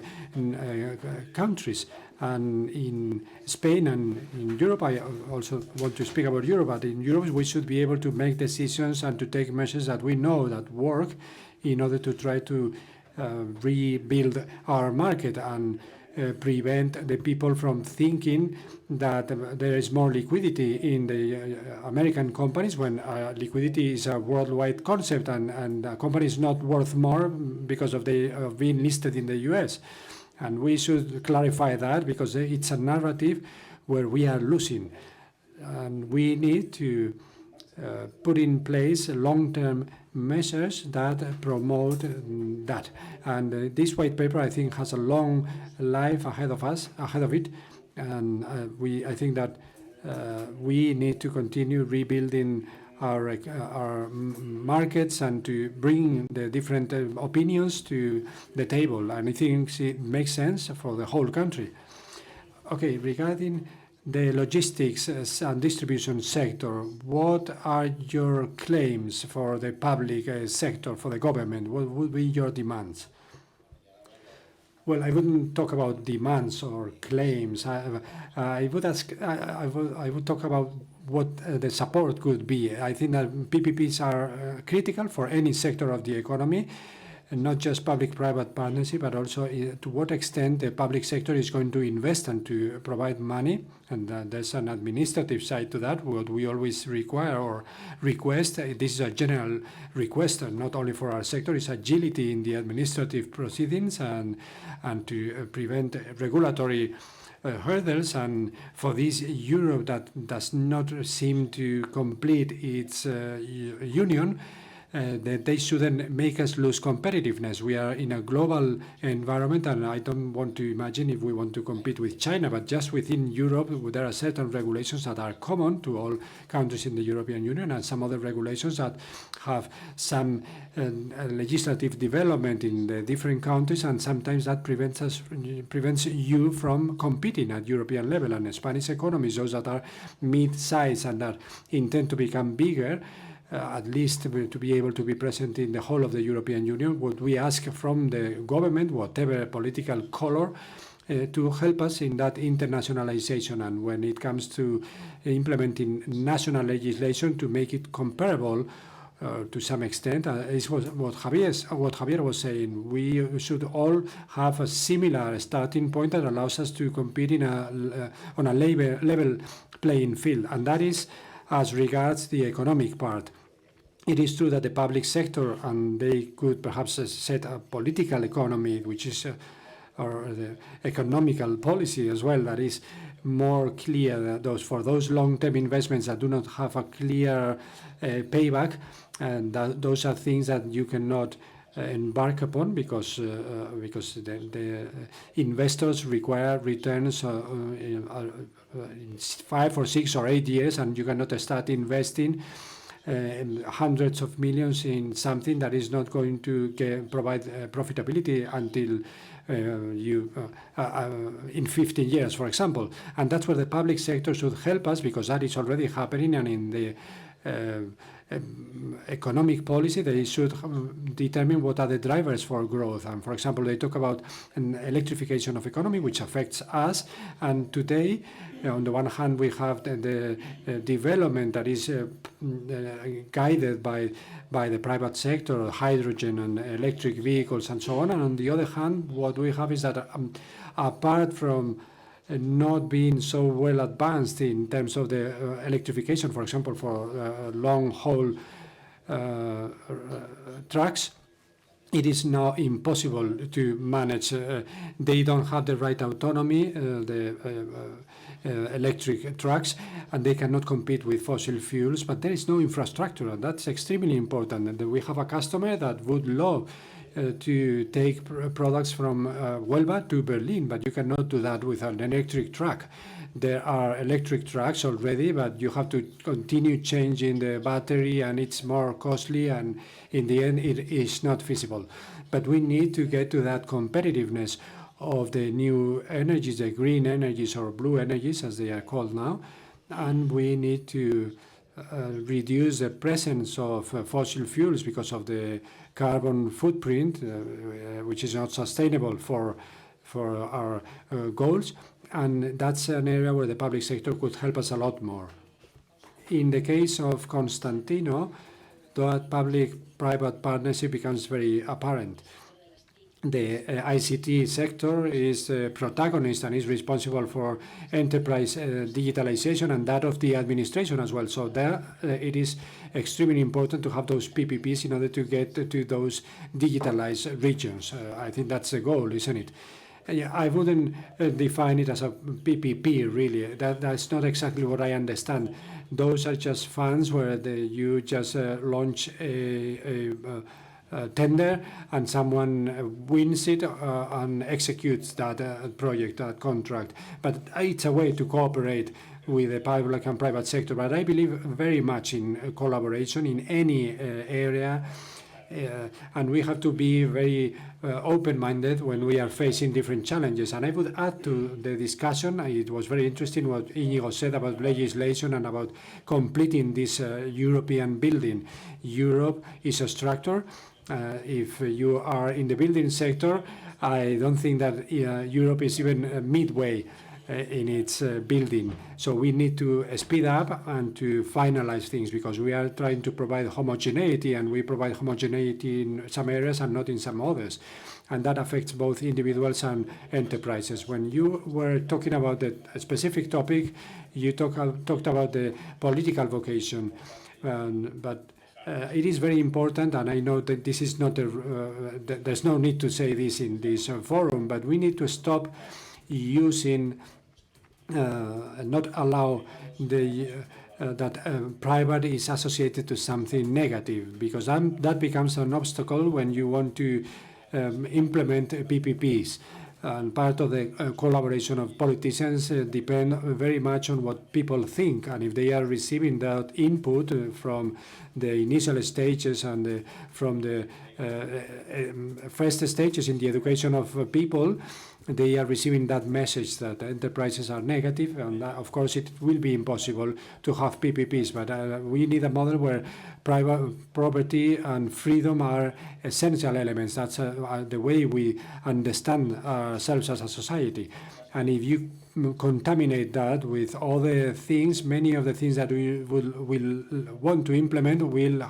countries. And in Spain and in Europe, I also want to speak about Europe, but in Europe we should be able to make decisions and to take measures that we know that work in order to try to rebuild our market and prevent the people from thinking that there is more liquidity in the American companies when liquidity is a worldwide concept, and a company is not worth more because of being listed in the US. And we should clarify that, because it's a narrative where we are losing. And we need to put in place long-term measures that promote that. And this white paper, I think, has a long life ahead of it. And I think that we need to continue rebuilding our markets and to bring the different opinions to the table. And I think it makes sense for the whole country. Okay, regarding the logistics and distribution sector, what are your claims for the public sector, for the government? What would be your demands? Well, I wouldn't talk about demands or claims. I would talk about what the support could be. I think that PPPs are critical for any sector of the economy, and not just public-private partnership, but also to what extent the public sector is going to invest and to provide money. And there's an administrative side to that, what we always require or request. This is a general request, not only for our sector, it's agility in the administrative proceedings and to prevent regulatory hurdles. And for this Europe that does not seem to complete its union, that they shouldn't make us lose competitiveness. We are in a global environment, and I don't want to imagine if we want to compete with China, but just within Europe, there are certain regulations that are common to all countries in the European Union, and some other regulations that have some legislative development in the different countries, and sometimes that prevents you from competing at European level. And Spanish economies, those that are mid-size and that intend to become bigger, at least to be able to be present in the whole of the European Union, what we ask from the government, whatever political color, to help us in that internationalization. And when it comes to implementing national legislation, to make it comparable to some extent, is what Javier was saying. We should all have a similar starting point that allows us to compete on a level playing field, and that is as regards the economic part. It is true that the public sector, and they could perhaps set a political economy, which is or the economical policy as well, that is more clear for those long-term investments that do not have a clear payback, and those are things that you cannot embark upon because the investors require returns in 5 or 6 or 8 years, and you cannot start investing hundreds of millions in something that is not going to provide profitability until in 15 years, for example. And that's where the public sector should help us, because that is already happening, and in the economic policy, they should determine what are the drivers for growth. And for example, they talk about an electrification of economy, which affects us. And today, on the one hand, we have the development that is guided by the private sector, hydrogen and electric vehicles and so on. And on the other hand, what we have is that apart from not being so well advanced in terms of the electrification, for example, for long-haul trucks, it is now impossible to manage. They don't have the right autonomy, the electric trucks, and they cannot compete with fossil fuels, but there is no infrastructure, and that's extremely important. And we have a customer that would love to take products from Huelva to Berlin, but you cannot do that with an electric truck. There are electric trucks already, but you have to continue changing the battery, and it's more costly, and in the end it is not feasible. But we need to get to that competitiveness of the new energies, the green energies or blue energies as they are called now, and we need to reduce the presence of fossil fuels because of the carbon footprint, which is not sustainable for our goals. And that's an area where the public sector could help us a lot more. In the case of Constantino, that public-private partnership becomes very apparent. The ICT sector is the protagonist and is responsible for enterprise digitalization and that of the administration as well. So there it is extremely important to have those PPPs in order to get to those digitalized regions. I think that's the goal, isn't it? Yeah, I wouldn't define it as a PPP, really. That's not exactly what I understand. Those are just funds where you just launch a tender and someone wins it and executes that project, that contract. But it's a way to cooperate with the public and private sector. But I believe very much in collaboration in any area. And we have to be very open-minded when we are facing different challenges. And I would add to the discussion, it was very interesting what Iñigo said about legislation and about completing this European building. Europe is a structure. If you are in the building sector, I don't think that Europe is even midway in its building. So we need to speed up and to finalize things because we are trying to provide homogeneity, and we provide homogeneity in some areas and not in some others. And that affects both individuals and enterprises. When you were talking about the specific topic, you talked about the political vocation. But it is very important, and I know that this is not there's no need to say this in this forum, but we need to stop using not allow that private is associated to something negative, because that becomes an obstacle when you want to implement PPPs. And part of the collaboration of politicians depend very much on what people think, and if they are receiving that input from the initial stages and from the first stages in the education of people, they are receiving that message that enterprises are negative, and of course it will be impossible to have PPPs, but we need a model where private property and freedom are essential elements. That's the way we understand ourselves as a society. And if you contaminate that with other things, many of the things that we will want to implement will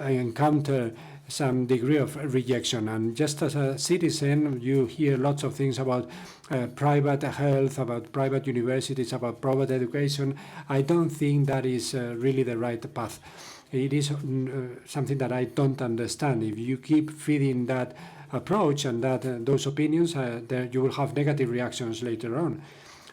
encounter some degree of rejection. And just as a citizen, you hear lots of things about private health, about private universities, about private education. I don't think that is really the right path. It is something that I don't understand. If you keep feeding that approach and those opinions, you will have negative reactions later on.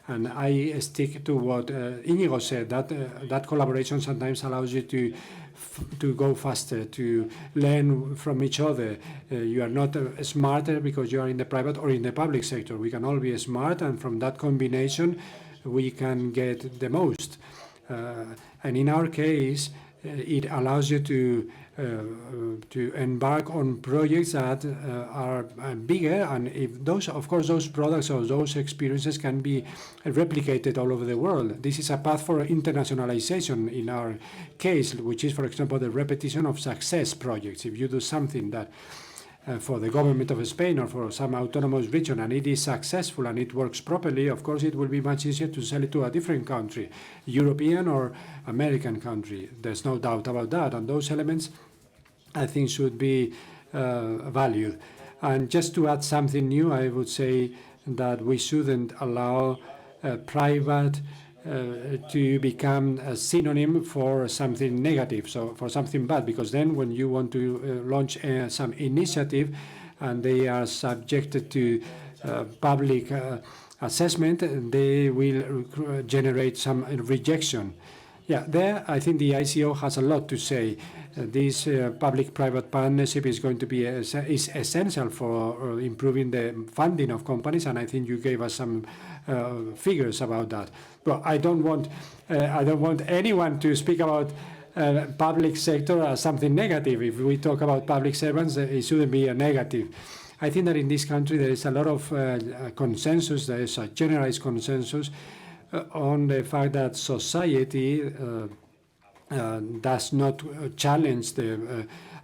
And I stick to what Iñigo said, that collaboration sometimes allows you to go faster, to learn from each other. You are not smarter because you are in the private or in the public sector. We can all be smart, and from that combination, we can get the most. And in our case, it allows you to embark on projects that are bigger, and if those products or those experiences can be replicated all over the world. This is a path for internationalization in our case, which is, for example, the repetition of success projects. If you do something that for the government of Spain or for some autonomous region and it is successful and it works properly, of course it will be much easier to sell it to a different country, European or American country. There's no doubt about that, and those elements I think should be valued. And just to add something new, I would say that we shouldn't allow private to become a synonym for something negative, so for something bad, because then when you want to launch some initiative and they are subjected to public assessment, they will generate some rejection. Yeah, there I think the ICO has a lot to say. This public-private partnership is going to be is essential for improving the funding of companies, and I think you gave us some figures about that. But I don't want anyone to speak about public sector as something negative. If we talk about public servants, it shouldn't be a negative. I think that in this country there is a lot of consensus. There is a generalized consensus on the fact that society does not challenge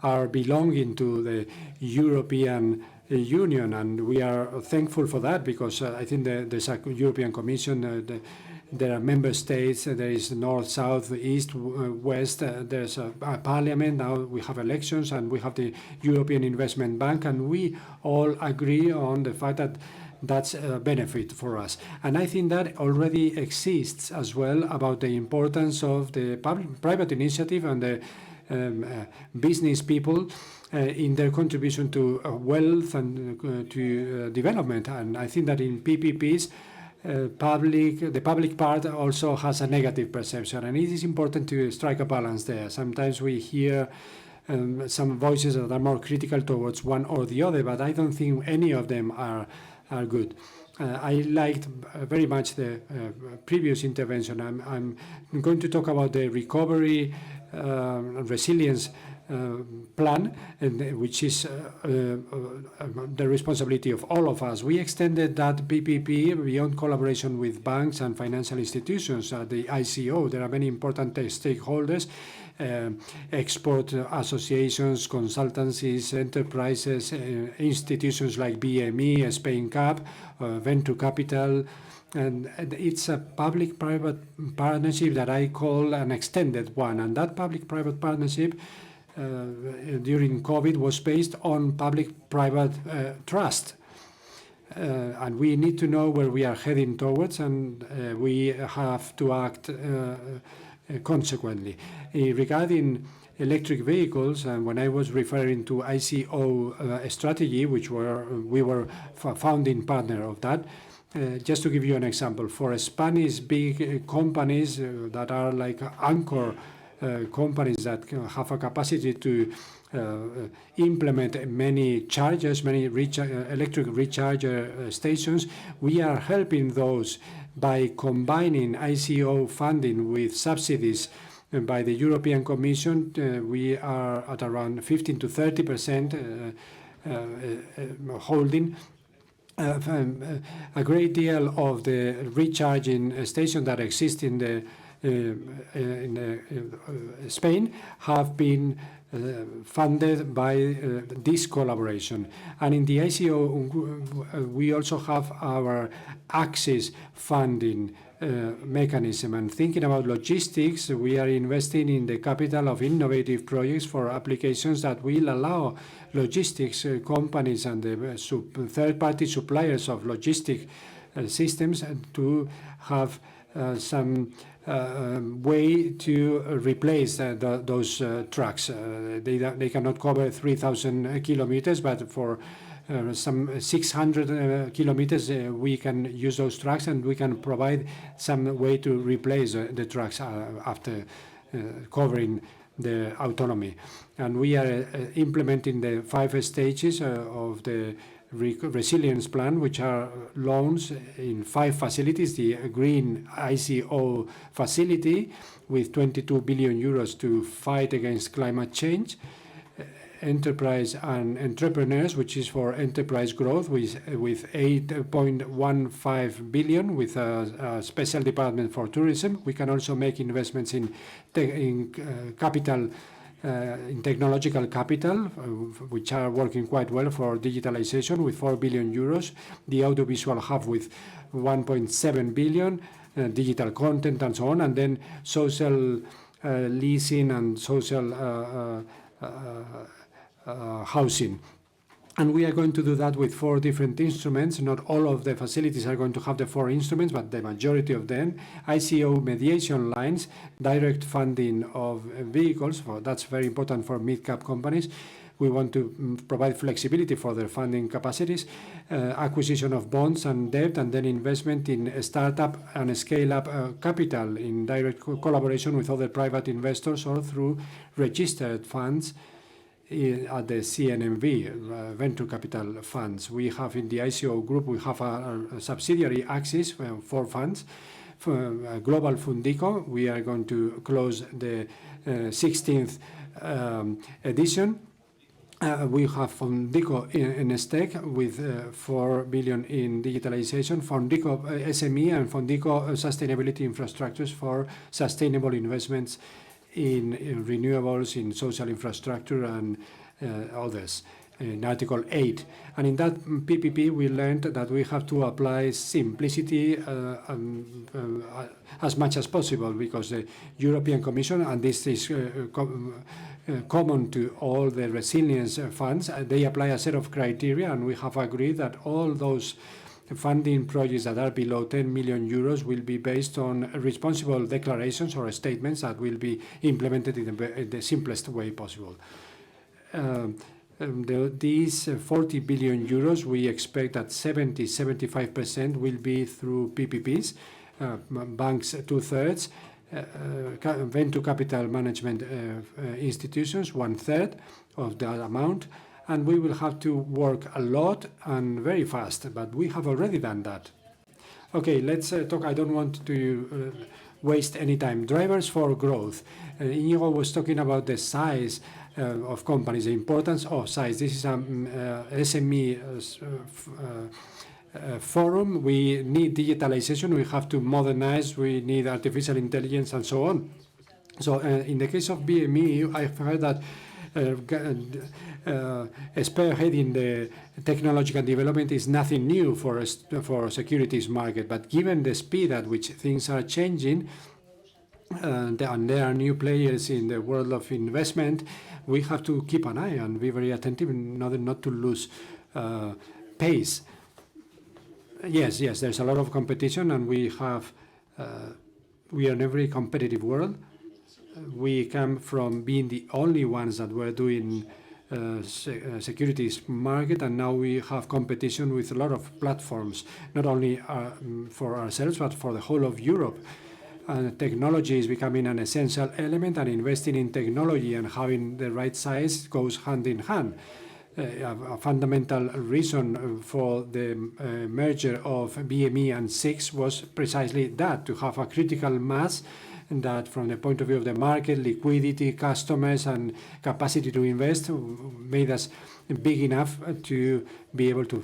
our belonging to the European Union, and we are thankful for that, because I think there's a European Commission, there are member states, there is north, south, east, west, there's a parliament, now we have elections, and we have the European Investment Bank, and we all agree on the fact that that's a benefit for us. And I think that already exists as well about the importance of the private initiative and the business people in their contribution to wealth and to development. And I think that in PPPs, the public part also has a negative perception, and it is important to strike a balance there. Sometimes we hear some voices that are more critical towards one or the other, but I don't think any of them are good. I liked very much the previous intervention. I'm going to talk about the recovery resilience plan, which is the responsibility of all of us. We extended that PPP beyond collaboration with banks and financial institutions. The ICO, there are many important stakeholders, export associations, consultancies, enterprises, institutions like BME, Spain Cap, venture capital, and it's a public-private partnership that I call an extended one. And that public-private partnership during COVID was based on public-private trust. And we need to know where we are heading towards, and we have to act consequently. Regarding electric vehicles, and when I was referring to ICO strategy, which we were founding partner of that, just to give you an example, for Spanish big companies that are like anchor companies that have a capacity to implement many chargers, many electric recharger stations, we are helping those by combining ICO funding with subsidies by the European Commission. We are at around 15 to 30% holding. A great deal of the recharging stations that exist in Spain have been funded by this collaboration. And in the ICO, we also have our access funding mechanism. And thinking about logistics, we are investing in the capital of innovative projects for applications that will allow logistics companies and the third-party suppliers of logistic systems to have some way to replace those trucks. They cannot cover 3,000 kilometers, but for some 600 kilometers, we can use those trucks, and we can provide some way to replace the trucks after covering the autonomy. And we are implementing the 5 stages of the resilience plan, which are loans in 5 facilities: the green ICO facility with 22 billion euros to fight against climate change, enterprise and entrepreneurs, which is for enterprise growth with 8.15 billion with a special department for tourism. We can also make investments in capital, in technological capital, which are working quite well for digitalization with 4 billion euros, the audiovisual hub with 1.7 billion, digital content and so on, and then social leasing and social housing. And we are going to do that with 4 different instruments. Not all of the facilities are going to have the 4 instruments, but the majority of them. ICO mediation lines, direct funding of vehicles. Well, that's very important for mid-cap companies. We want to provide flexibility for their funding capacities, acquisition of bonds and debt, and then investment in startup and scale-up capital in direct collaboration with other private investors or through registered funds at the CNMV, venture capital funds. We have in the ICO group, we have a subsidiary Axis for funds. For Global Fundico, we are going to close the 16th edition. We have Fundico in a stake with 4 billion in digitalization, Fundico SME and Fundico Sustainability Infrastructures for sustainable investments in renewables, in social infrastructure, and others, in Article 8. And in that PPP, we learned that we have to apply simplicity as much as possible, because the European Commission, and this is common to all the resilience funds, they apply a set of criteria, and we have agreed that all those funding projects that are below 10 million euros will be based on responsible declarations or statements that will be implemented in the simplest way possible. These 40 billion euros, we expect that 70-75% will be through PPPs, banks 2/3, venture capital management institutions 1/3 of that amount. And we will have to work a lot and very fast, but we have already done that. Okay, let's talk. I don't want to waste any time. Drivers for growth. Iñigo was talking about the size of companies, the importance of size. This is an SME forum. We need digitalization. We have to modernize. We need artificial intelligence and so on. So in the case of BME, I've heard that spearheading the technological development is nothing new for securities market, but given the speed at which things are changing, and there are new players in the world of investment, we have to keep an eye and be very attentive in order not to lose pace. Yes, there's a lot of competition, and we are in a very competitive world. We come from being the only ones that were doing securities market, and now we have competition with a lot of platforms, not only for ourselves, but for the whole of Europe. Technology is becoming an essential element, and investing in technology and having the right size goes hand in hand. A fundamental reason for the merger of BME and SIX was precisely that, to have a critical mass that, from the point of view of the market, liquidity, customers, and capacity to invest, made us big enough to be able to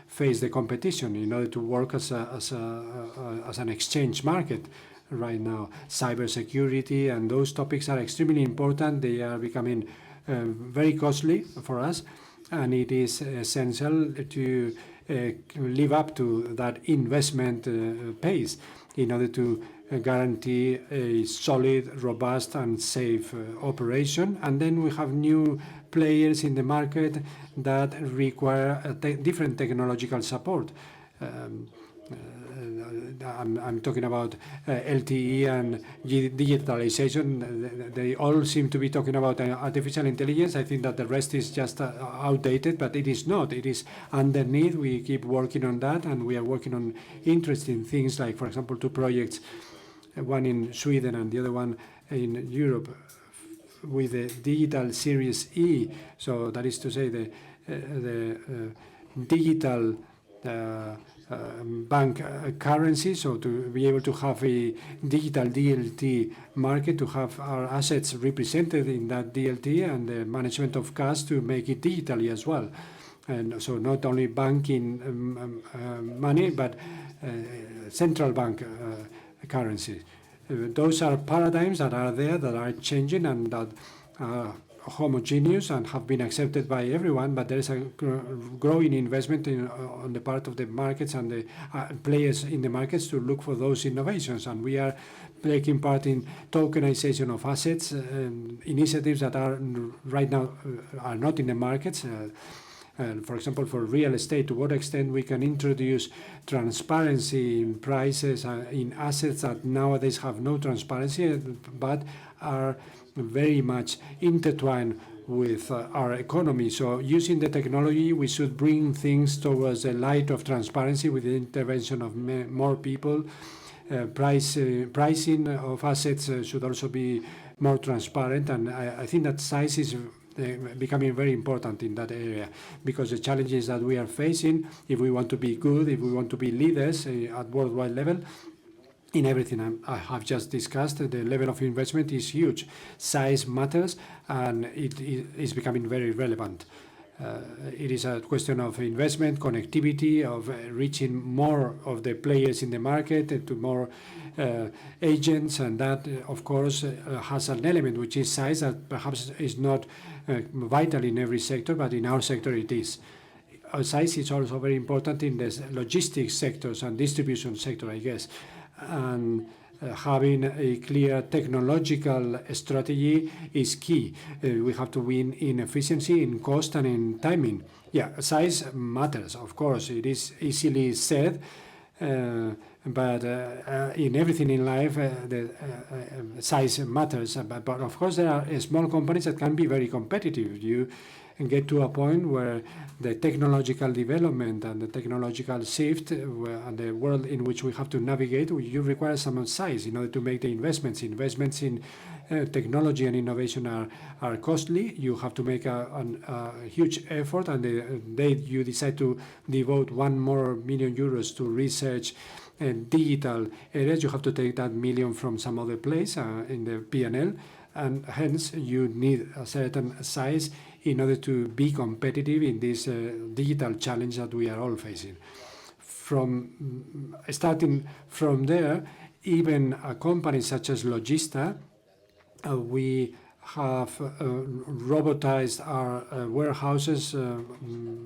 face the competition in order to work as an exchange market. Right now, cybersecurity and those topics are extremely important. They are becoming very costly for us, and it is essential to live up to that investment pace in order to guarantee a solid, robust, and safe operation. And then we have new players in the market that require different technological support. I'm talking about LTE and digitalization. They all seem to be talking about artificial intelligence. I think that the rest is just outdated, but it is not. It is underneath. We keep working on that, and we are working on interesting things like, for example, 2 projects, one in Sweden and the other one in Europe, with the digital Series E. So that is to say the digital bank currency, so to be able to have a digital DLT market, to have our assets represented in that DLT, and the management of cash to make it digitally as well. And so not only banking money, but central bank currency. Those are paradigms that are there, that are changing, and that are homogeneous and have been accepted by everyone, but there is a growing investment on the part of the markets and the players in the markets to look for those innovations. And we are taking part in tokenization of assets, initiatives that are right now are not in the markets. For example, for real estate, to what extent we can introduce transparency in prices, in assets that nowadays have no transparency, but are very much intertwined with our economy. So using the technology, we should bring things towards the light of transparency with the intervention of more people. Pricing of assets should also be more transparent, and I think that size is becoming very important in that area, because the challenges that we are facing, if we want to be good, if we want to be leaders at worldwide level, in everything I have just discussed, the level of investment is huge. Size matters, and it is becoming very relevant. It is a question of investment, connectivity, of reaching more of the players in the market, to more agents, and that, of course, has an element which is size that perhaps is not vital in every sector, but in our sector it is. Size is also very important in the logistics sectors and distribution sector, I guess. And having a clear technological strategy is key. We have to win in efficiency, in cost, and in timing. Yeah, size matters, of course. It is easily said, but in everything in life, the size matters. But of course, there are small companies that can be very competitive. You get to a point where the technological development and the technological shift and the world in which we have to navigate, you require some size in order to make the investments. Investments in technology and innovation are costly. You have to make a huge effort, and the day you decide to devote €1 million more to research and digital areas, you have to take that million from some other place in the P&L, and hence you need a certain size in order to be competitive in this digital challenge that we are all facing. Starting from there, even a company such as Logista, we have robotized our warehouses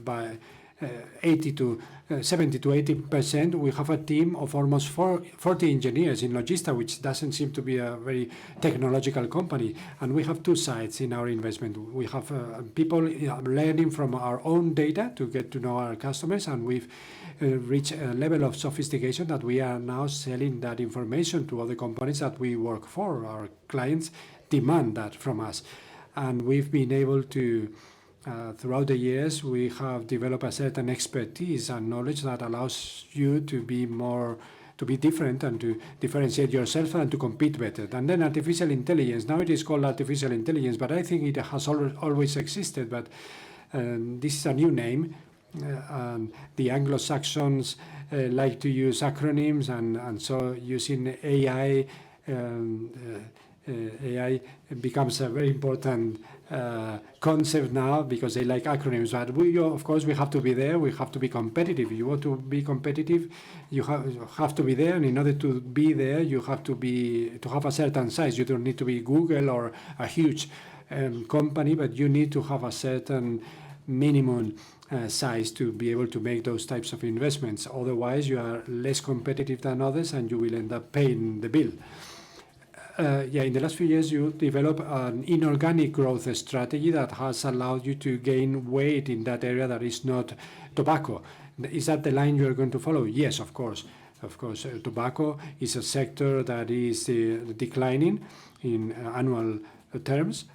by 70 to 80%. We have a team of almost 40 engineers in Logista, which doesn't seem to be a very technological company. And we have two sides in our investment. We have people learning from our own data to get to know our customers, and we've reached a level of sophistication that we are now selling that information to other companies that we work for. Our clients demand that from us. And we've been able to throughout the years, we have developed a certain expertise and knowledge that allows you to be different and to differentiate yourself and to compete better. And then artificial intelligence. Now it is called artificial intelligence, but I think it has always existed. But this is a new name. The Anglo-Saxons like to use acronyms, and so using AI. AI becomes a very important concept now because they like acronyms. But of course, we have to be there. We have to be competitive. If you want to be competitive, you have to be there. And in order to be there, you have to have a certain size. You don't need to be Google or a huge company, but you need to have a certain minimum size to be able to make those types of investments. Otherwise, you are less competitive than others, and you will end up paying the bill. In the last few years, you develop an inorganic growth strategy that has allowed you to gain weight in that area that is not tobacco. Is that the line you are going to follow? Yes, of course. Of course, tobacco is a sector that is declining in annual terms.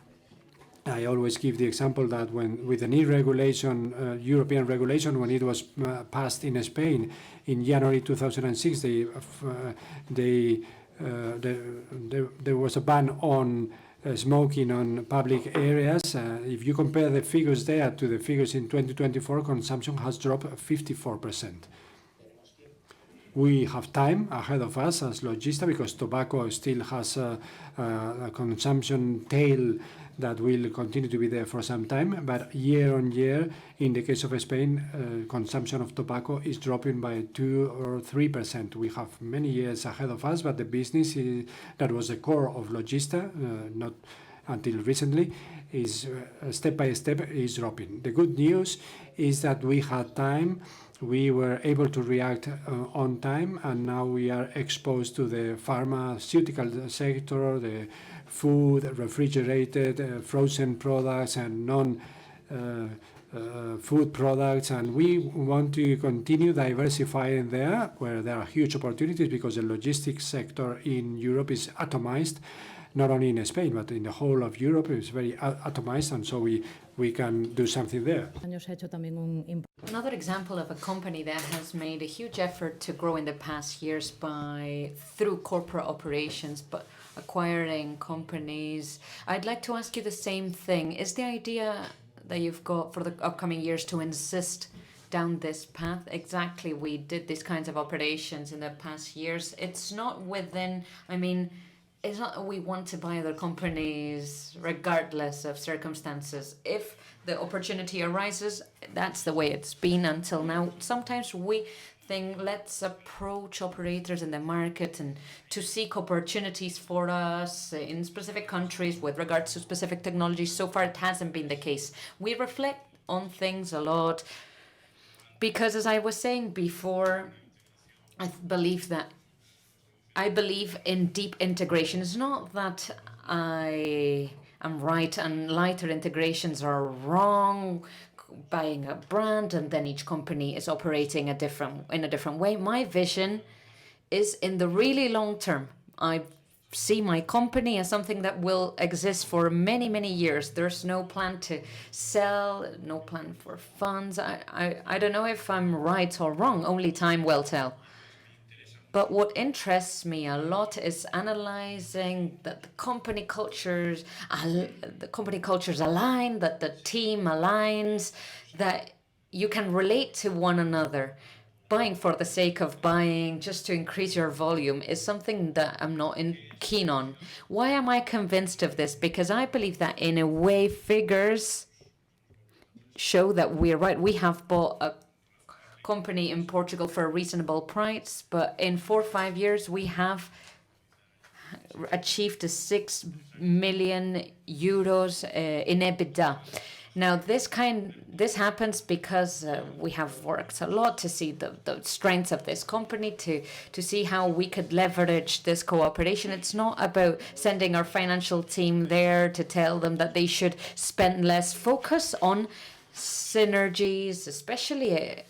I always give the example that with the new regulation, European regulation, when it was passed in Spain in January 2006, there was a ban on smoking on public areas. If you compare the figures there to the figures in 2024, consumption has dropped 54%. We have time ahead of us as Logista because tobacco still has a consumption tail that will continue to be there for some time. But year on year, in the case of Spain, consumption of tobacco is dropping by 2 or 3%. We have many years ahead of us, but the business that was the core of Logista, not until recently, is step by step is dropping. The good news is that we had time. We were able to react on time, and now we are exposed to the pharmaceutical sector, the food, refrigerated, frozen products, and food products, and we want to continue diversifying there where there are huge opportunities, because the logistics sector in Europe is atomized, not only in Spain, but in the whole of Europe. It's very atomized, and so we can do something there. Another example of a company that has made a huge effort to grow in the past years through corporate operations, but acquiring companies. I'd like to ask you the same thing. Is the idea that you've got for the upcoming years to insist down this path? Exactly, we did these kinds of operations in the past years. It's not within, it's not that we want to buy other companies regardless of circumstances. If the opportunity arises, that's the way it's been until now. Sometimes we think, let's approach operators in the market and to seek opportunities for us in specific countries with regards to specific technologies. So far, it hasn't been the case. We reflect on things a lot because, as I was saying before, I believe in deep integration. It's not that I am right and lighter integrations are wrong, buying a brand and then each company is operating in a different way. My vision is in the really long term. I see my company as something that will exist for many, many years. There's no plan to sell, no plan for funds. I don't know if I'm right or wrong, only time will tell. But what interests me a lot is analyzing that the company cultures align, that the team aligns, that you can relate to one another. Buying for the sake of buying, just to increase your volume, is something that I'm not keen on. Why am I convinced of this? Because I believe that in a way figures show that we're right. We have bought a company in Portugal for a reasonable price, but in 4 or 5 years we have achieved 6 million euros in EBITDA. Now this happens because we have worked a lot to see the strengths of this company, to see how we could leverage this cooperation. It's not about sending our financial team there to tell them that they should spend less. Focus on synergies, especially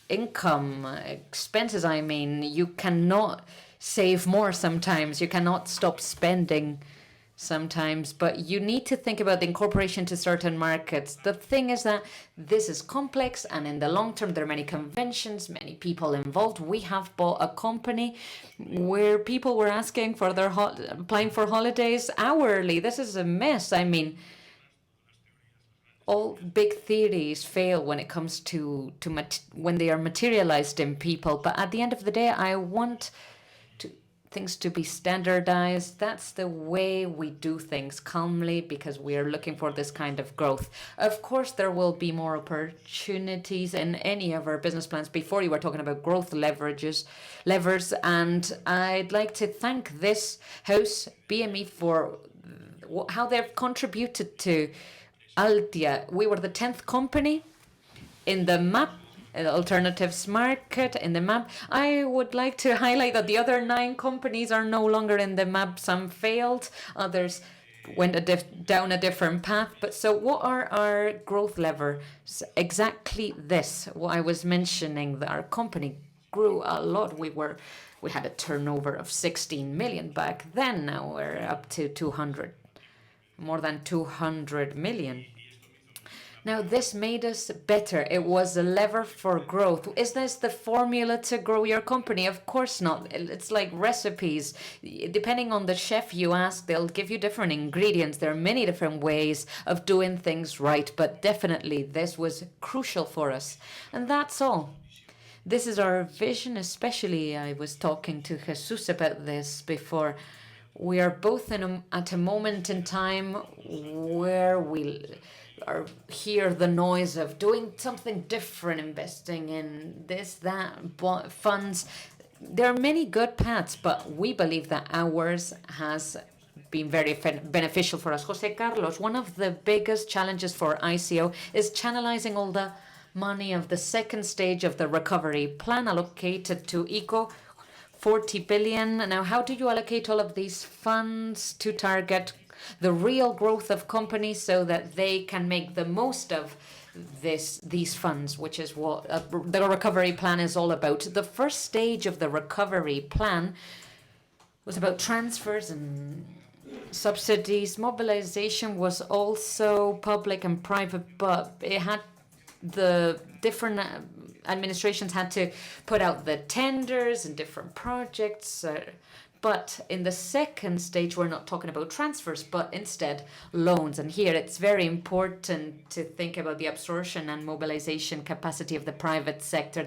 income, expenses. You cannot save more sometimes. You cannot stop spending sometimes, but you need to think about the incorporation to certain markets. The thing is that this is complex, and in the long term, there are many conventions, many people involved. We have bought a company where people were asking for their applying for holidays hourly. This is a mess. All big theories fail when it comes to when they are materialized in people. But at the end of the day, I want things to be standardized. That's the way we do things, calmly, because we are looking for this kind of growth. Of course, there will be more opportunities in any of our business plans. Before, you were talking about growth levers, and I'd like to thank this house, BME, for how they've contributed to Altia. We were the 10th company in the MAP, alternatives market, in the MAP. I would like to highlight that the other 9 companies are no longer in the MAP. Some failed, others went down a different path. But so what are our growth levers? Exactly this, what I was mentioning, that our company grew a lot. We had a turnover of 16 million back then. Now we're up to more than 200 million. Now, this made us better. It was a lever for growth. Is this the formula to grow your company? Of course not. It's like recipes. Depending on the chef you ask, they'll give you different ingredients. There are many different ways of doing things right, but definitely this was crucial for us. And that's all. This is our vision, especially I was talking to Jesus about this before. We are both at a moment in time where we hear the noise of doing something different, investing in this, that, funds. There are many good paths, but we believe that ours has been very beneficial for us. José Carlos, one of the biggest challenges for ICO is channelizing all the money of the second stage of the recovery plan allocated to ECO, 40 billion. Now, how do you allocate all of these funds to target the real growth of companies so that they can make the most of these funds, which is what the recovery plan is all about. The first stage of the recovery plan was about transfers and subsidies. Mobilization was also public and private, but it had the different administrations had to put out the tenders and different projects. But in the second stage, we're not talking about transfers, but instead loans. And here it's very important to think about the absorption and mobilization capacity of the private sector.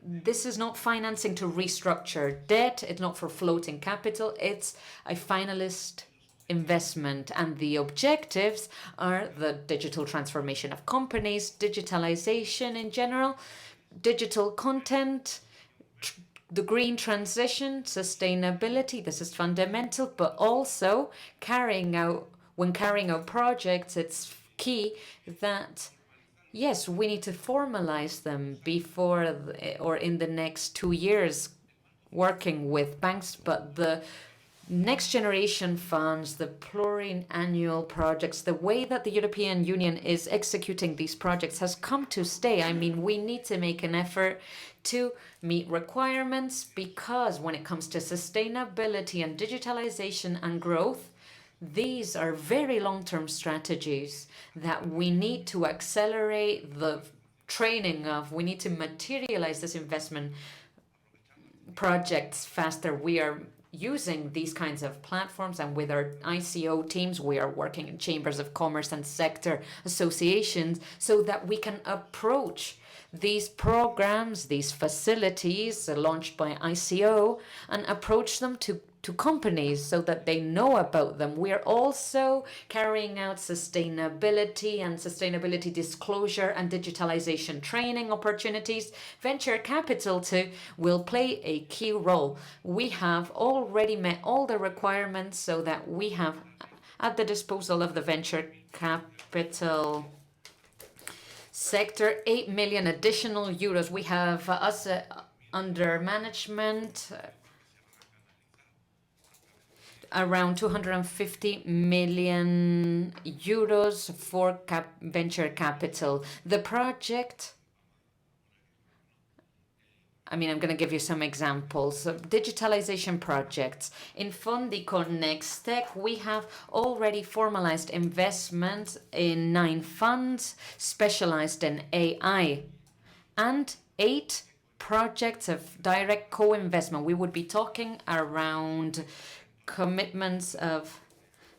This is not financing to restructure debt. It's not for floating capital. It's a finalist investment. And the objectives are the digital transformation of companies, digitalization in general, digital content, the green transition, sustainability. This is fundamental, but also when carrying out projects, it's key that yes, we need to formalize them before or in the next 2 years working with banks, but the next generation funds, the pluriannual projects, the way that the European Union is executing these projects has come to stay. I mean, we need to make an effort to meet requirements because when it comes to sustainability and digitalization and growth, these are very long-term strategies that we need to accelerate the training of. We need to materialize this investment projects faster. We are using these kinds of platforms, and with our ICO teams, we are working in chambers of commerce and sector associations so that we can approach these programs, these facilities launched by ICO, and approach them to companies so that they know about them. We are also carrying out sustainability and sustainability disclosure and digitalization training opportunities. Venture capital too will play a key role. We have already met all the requirements so that we have at the disposal of the venture capital sector 8 million additional euros. We have under management around 250 million euros for venture capital. The project, I'm going to give you some examples. Digitalization projects. In Fondi Connextech, we have already formalized investments in 9 funds specialized in AI and 8 projects of direct co-investment. We would be talking around commitments of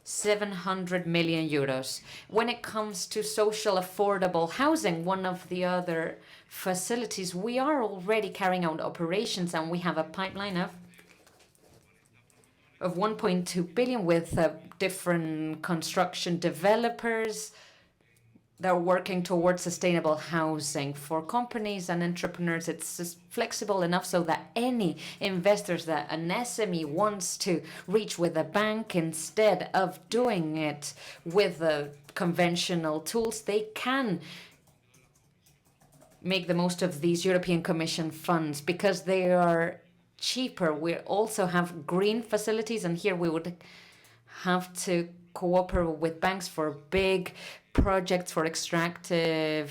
700 million euros. When it comes to social affordable housing, one of the other facilities, we are already carrying out operations, and we have a pipeline of 1.2 billion with different construction developers that are working towards sustainable housing for companies and entrepreneurs. It's just flexible enough so that any investors that an SME wants to reach with a bank, instead of doing it with conventional tools, they can make the most of these European Commission funds because they are cheaper. We also have green facilities, and here we would have to cooperate with banks for big projects for extractive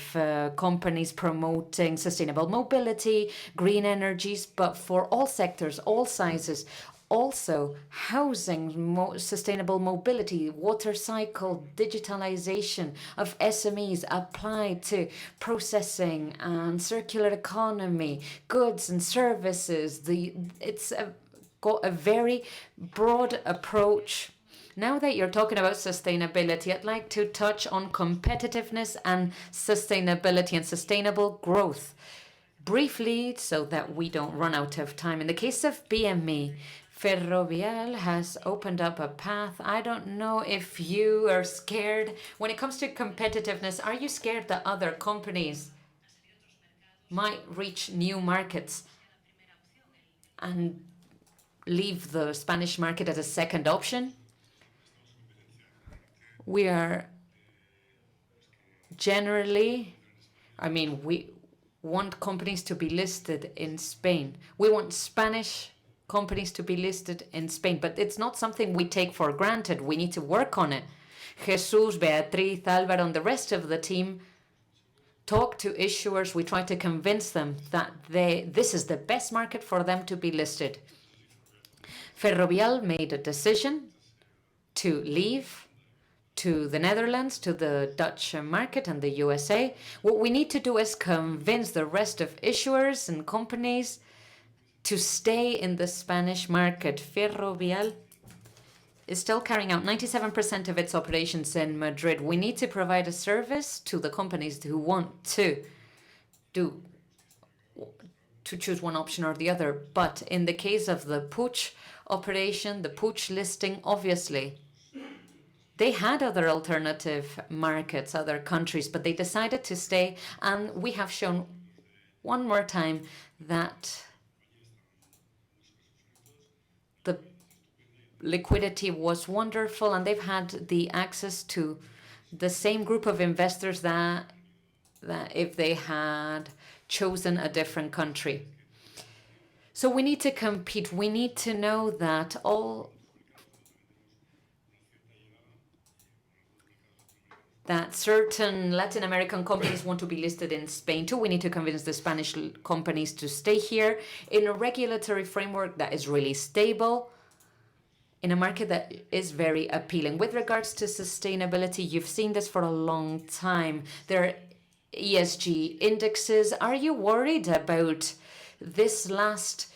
companies promoting sustainable mobility, green energies, but for all sectors, all sizes. Also, housing, sustainable mobility, water cycle, digitalization of SMEs applied to processing and circular economy, goods and services. It's got a very broad approach. Now that you're talking about sustainability, I'd like to touch on competitiveness and sustainability and sustainable growth briefly so that we don't run out of time. In the case of BME, Ferrovial has opened up a path. I don't know if you are scared. When it comes to competitiveness, are you scared that other companies might reach new markets and leave the Spanish market as a second option? We are generally, we want companies to be listed in Spain. We want Spanish companies to be listed in Spain, but it's not something we take for granted. We need to work on it. Jesus, Beatriz, Álvaro, and the rest of the team talk to issuers. We try to convince them that this is the best market for them to be listed. Ferrovial made a decision to leave to the Netherlands, to the Dutch market and the USA. What we need to do is convince the rest of issuers and companies to stay in the Spanish market. Ferrovial is still carrying out 97% of its operations in Madrid. We need to provide a service to the companies who want to choose one option or the other. But in the case of the Puig operation, the Puig listing, obviously, they had other alternative markets, other countries, but they decided to stay. And we have shown one more time that the liquidity was wonderful, and they've had the access to the same group of investors that if they had chosen a different country. So we need to compete. We need to know that certain Latin American companies want to be listed in Spain too. We need to convince the Spanish companies to stay here in a regulatory framework that is really stable, in a market that is very appealing. With regards to sustainability, you've seen this for a long time. There are ESG indexes. Are you worried about this last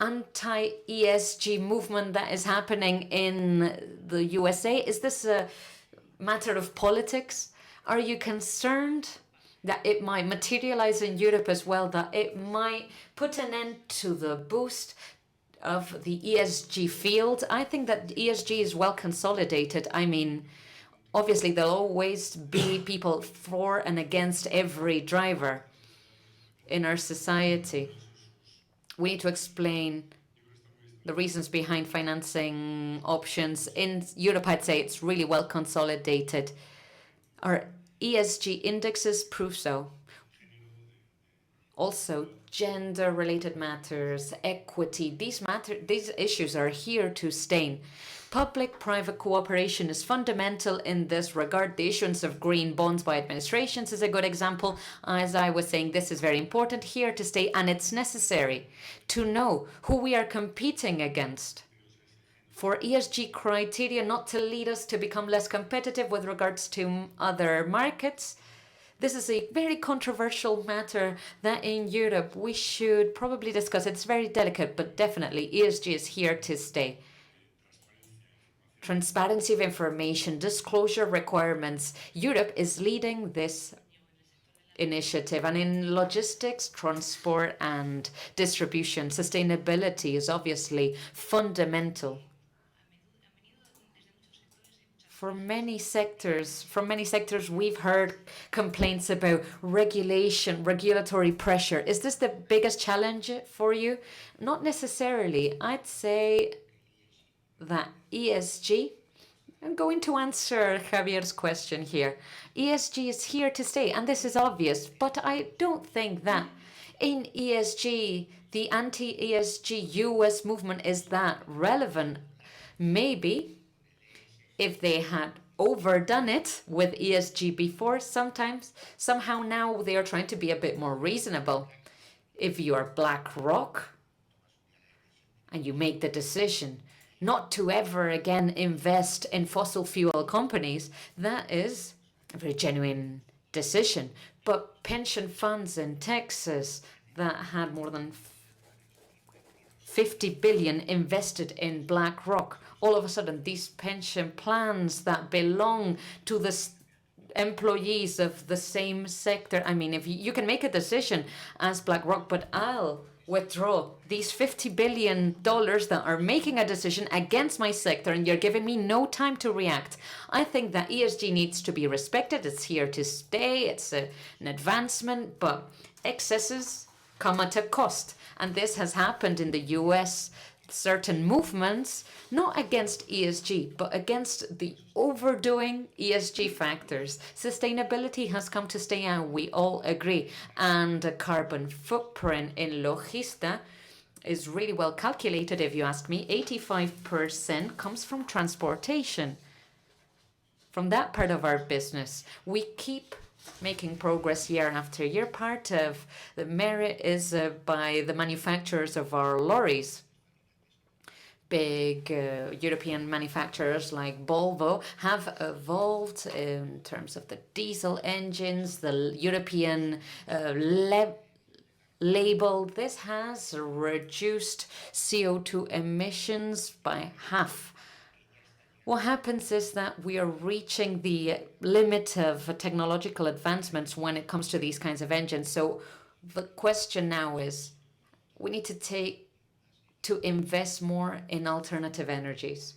anti-ESG movement that is happening in the USA? Is this a matter of politics? Are you concerned that it might materialize in Europe as well, that it might put an end to the boost of the ESG field? I think that ESG is well consolidated. I mean, obviously there'll always be people for and against every driver in our society. We need to explain the reasons behind financing options. In Europe, I'd say it's really well consolidated. Our ESG indexes prove so. Also, gender-related matters, equity, these issues are here to stay. Public-private cooperation is fundamental in this regard. The issuance of green bonds by administrations is a good example. As I was saying, this is very important, here to stay, and it's necessary to know who we are competing against for ESG criteria not to lead us to become less competitive with regards to other markets. This is a very controversial matter that in Europe we should probably discuss. It's very delicate, but definitely ESG is here to stay. Transparency of information, disclosure requirements. Europe is leading this initiative. And in logistics, transport and distribution, sustainability is obviously fundamental. From many sectors, we've heard complaints about regulation, regulatory pressure. Is this the biggest challenge for you? Not necessarily. I'd say that ESG, I'm going to answer Javier's question here. ESG is here to stay, and this is obvious, but I don't think that in ESG, the anti-ESG US movement is that relevant. Maybe if they had overdone it with ESG before, somehow now they are trying to be a bit more reasonable. If you are BlackRock and you make the decision not to ever again invest in fossil fuel companies, that is a very genuine decision. But pension funds in Texas that had more than 50 billion invested in BlackRock, all of a sudden these pension plans that belong to the employees of the same sector, I mean, if you can make a decision as BlackRock, but I'll withdraw these $50 billion that are making a decision against my sector, and you're giving me no time to react. I think that ESG needs to be respected. It's here to stay. It's an advancement, but excesses come at a cost. And this has happened in the US, certain movements, not against ESG, but against the overdoing ESG factors. Sustainability has come to stay, and we all agree. And the carbon footprint in Logista is really well calculated, if you ask me. 85% comes from transportation. from that part of our business. We keep making progress year after year. Part of the merit is by the manufacturers of our lorries. Big European manufacturers like Volvo have evolved in terms of the diesel engines, the European label. This has reduced CO2 emissions by half. What happens is that we are reaching the limit of technological advancements when it comes to these kinds of engines. So the question now is, we need to invest more in alternative energies,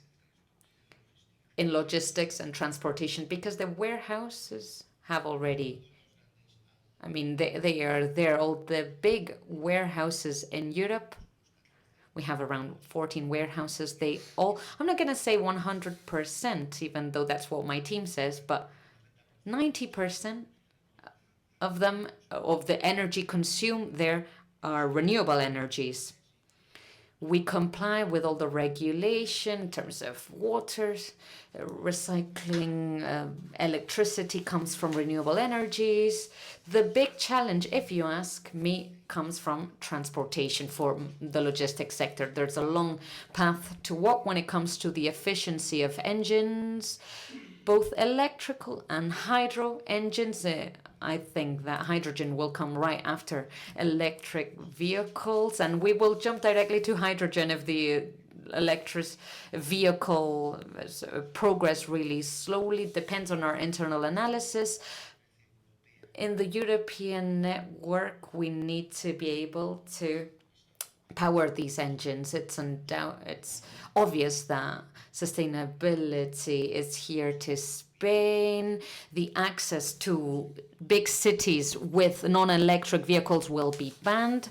in logistics and transportation, because the warehouses have already, I mean, they are there. All the big warehouses in Europe, we have around 14 warehouses. They all, I'm not going to say 100%, even though that's what my team says, but 90% of them, of the energy consumed there, are renewable energies. We comply with all the regulation in terms of water, recycling, electricity comes from renewable energies. The big challenge, if you ask me, comes from transportation for the logistics sector. There's a long path to walk when it comes to the efficiency of engines, both electrical and hydro engines. I think that hydrogen will come right after electric vehicles, and we will jump directly to hydrogen if the electric vehicle progress really slowly. Depends on our internal analysis. In the European network, we need to be able to power these engines. It's obvious that sustainability is here to Spain. The access to big cities with non-electric vehicles will be banned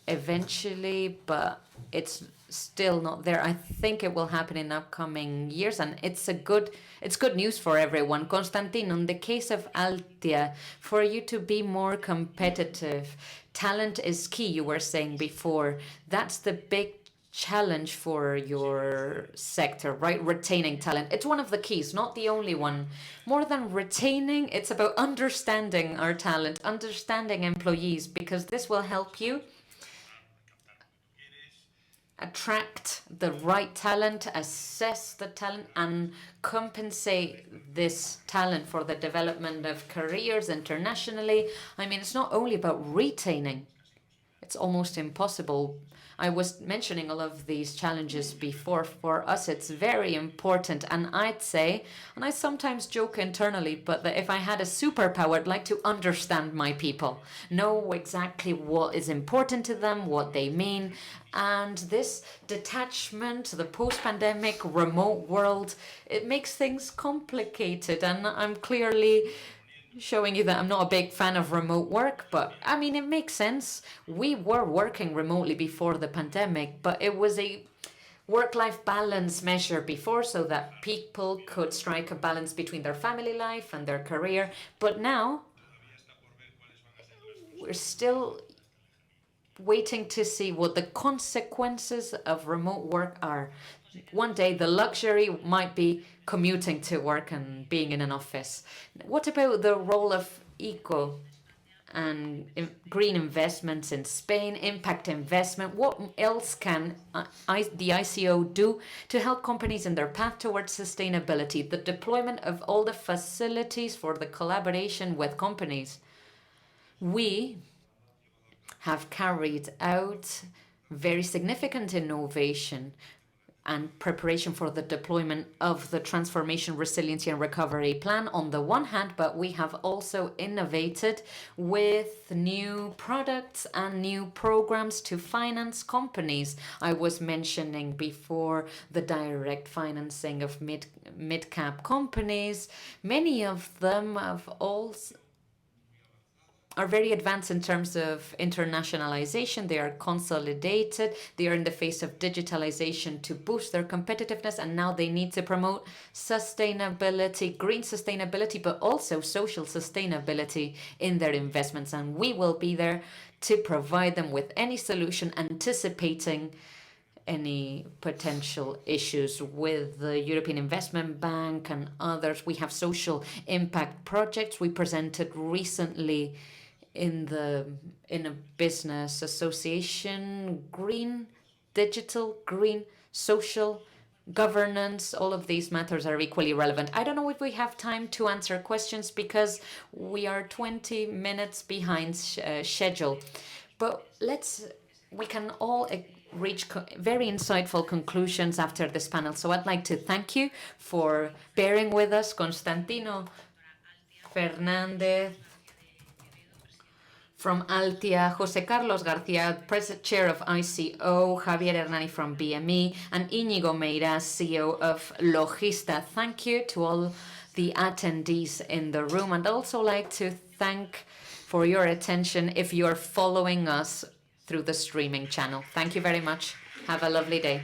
eventually, but it's still not there. I think it will happen in upcoming years, and it's good news for everyone. Constantino, in the case of Altia, for you to be more competitive, talent is key, you were saying before. That's the big challenge for your sector, right? Retaining talent. It's one of the keys, not the only one. More than retaining, it's about understanding our talent, understanding employees, because this will help you attract the right talent, assess the talent, and compensate this talent for the development of careers internationally. I mean, it's not only about retaining. It's almost impossible. I was mentioning all of these challenges before. For us, it's very important. And I'd say, and I sometimes joke internally, but that if I had a superpower, I'd like to understand my people, know exactly what is important to them, what they mean. And this detachment, the post-pandemic remote world, it makes things complicated. And I'm clearly showing you that I'm not a big fan of remote work, but I mean, it makes sense. We were working remotely before the pandemic, but it was a work-life balance measure before, so that people could strike a balance between their family life and their career. But now we're still waiting to see what the consequences of remote work are. One day the luxury might be commuting to work and being in an office. What about the role of eco and green investments in Spain, impact investment? What else can the ICO do to help companies in their path towards sustainability? The deployment of all the facilities for the collaboration with companies. We have carried out very significant innovation and preparation for the deployment of the Transformation, Resiliency and Recovery Plan on the one hand, but we have also innovated with new products and new programs to finance companies. I was mentioning before the direct financing of mid-cap companies. Many of them are very advanced in terms of internationalization. They are consolidated. They are in the face of digitalization to boost their competitiveness, and now they need to promote sustainability, green sustainability, but also social sustainability in their investments. And we will be there to provide them with any solution, anticipating any potential issues with the European Investment Bank and others. We have social impact projects we presented recently in a business association, green, digital, green, social, governance. All of these matters are equally relevant. I don't know if we have time to answer questions because we are 20 minutes behind schedule, but we can all reach very insightful conclusions after this panel. So I'd like to thank you for bearing with us. Constantino, Fernández from Altia, José Carlos García, Chair of ICO, Javier Hernani from BME, and Iñigo Meirás, CEO of Logista. Thank you to all the attendees in the room, and I'd also like to thank for your attention if you're following us through the streaming channel. Thank you very much. Have a lovely day.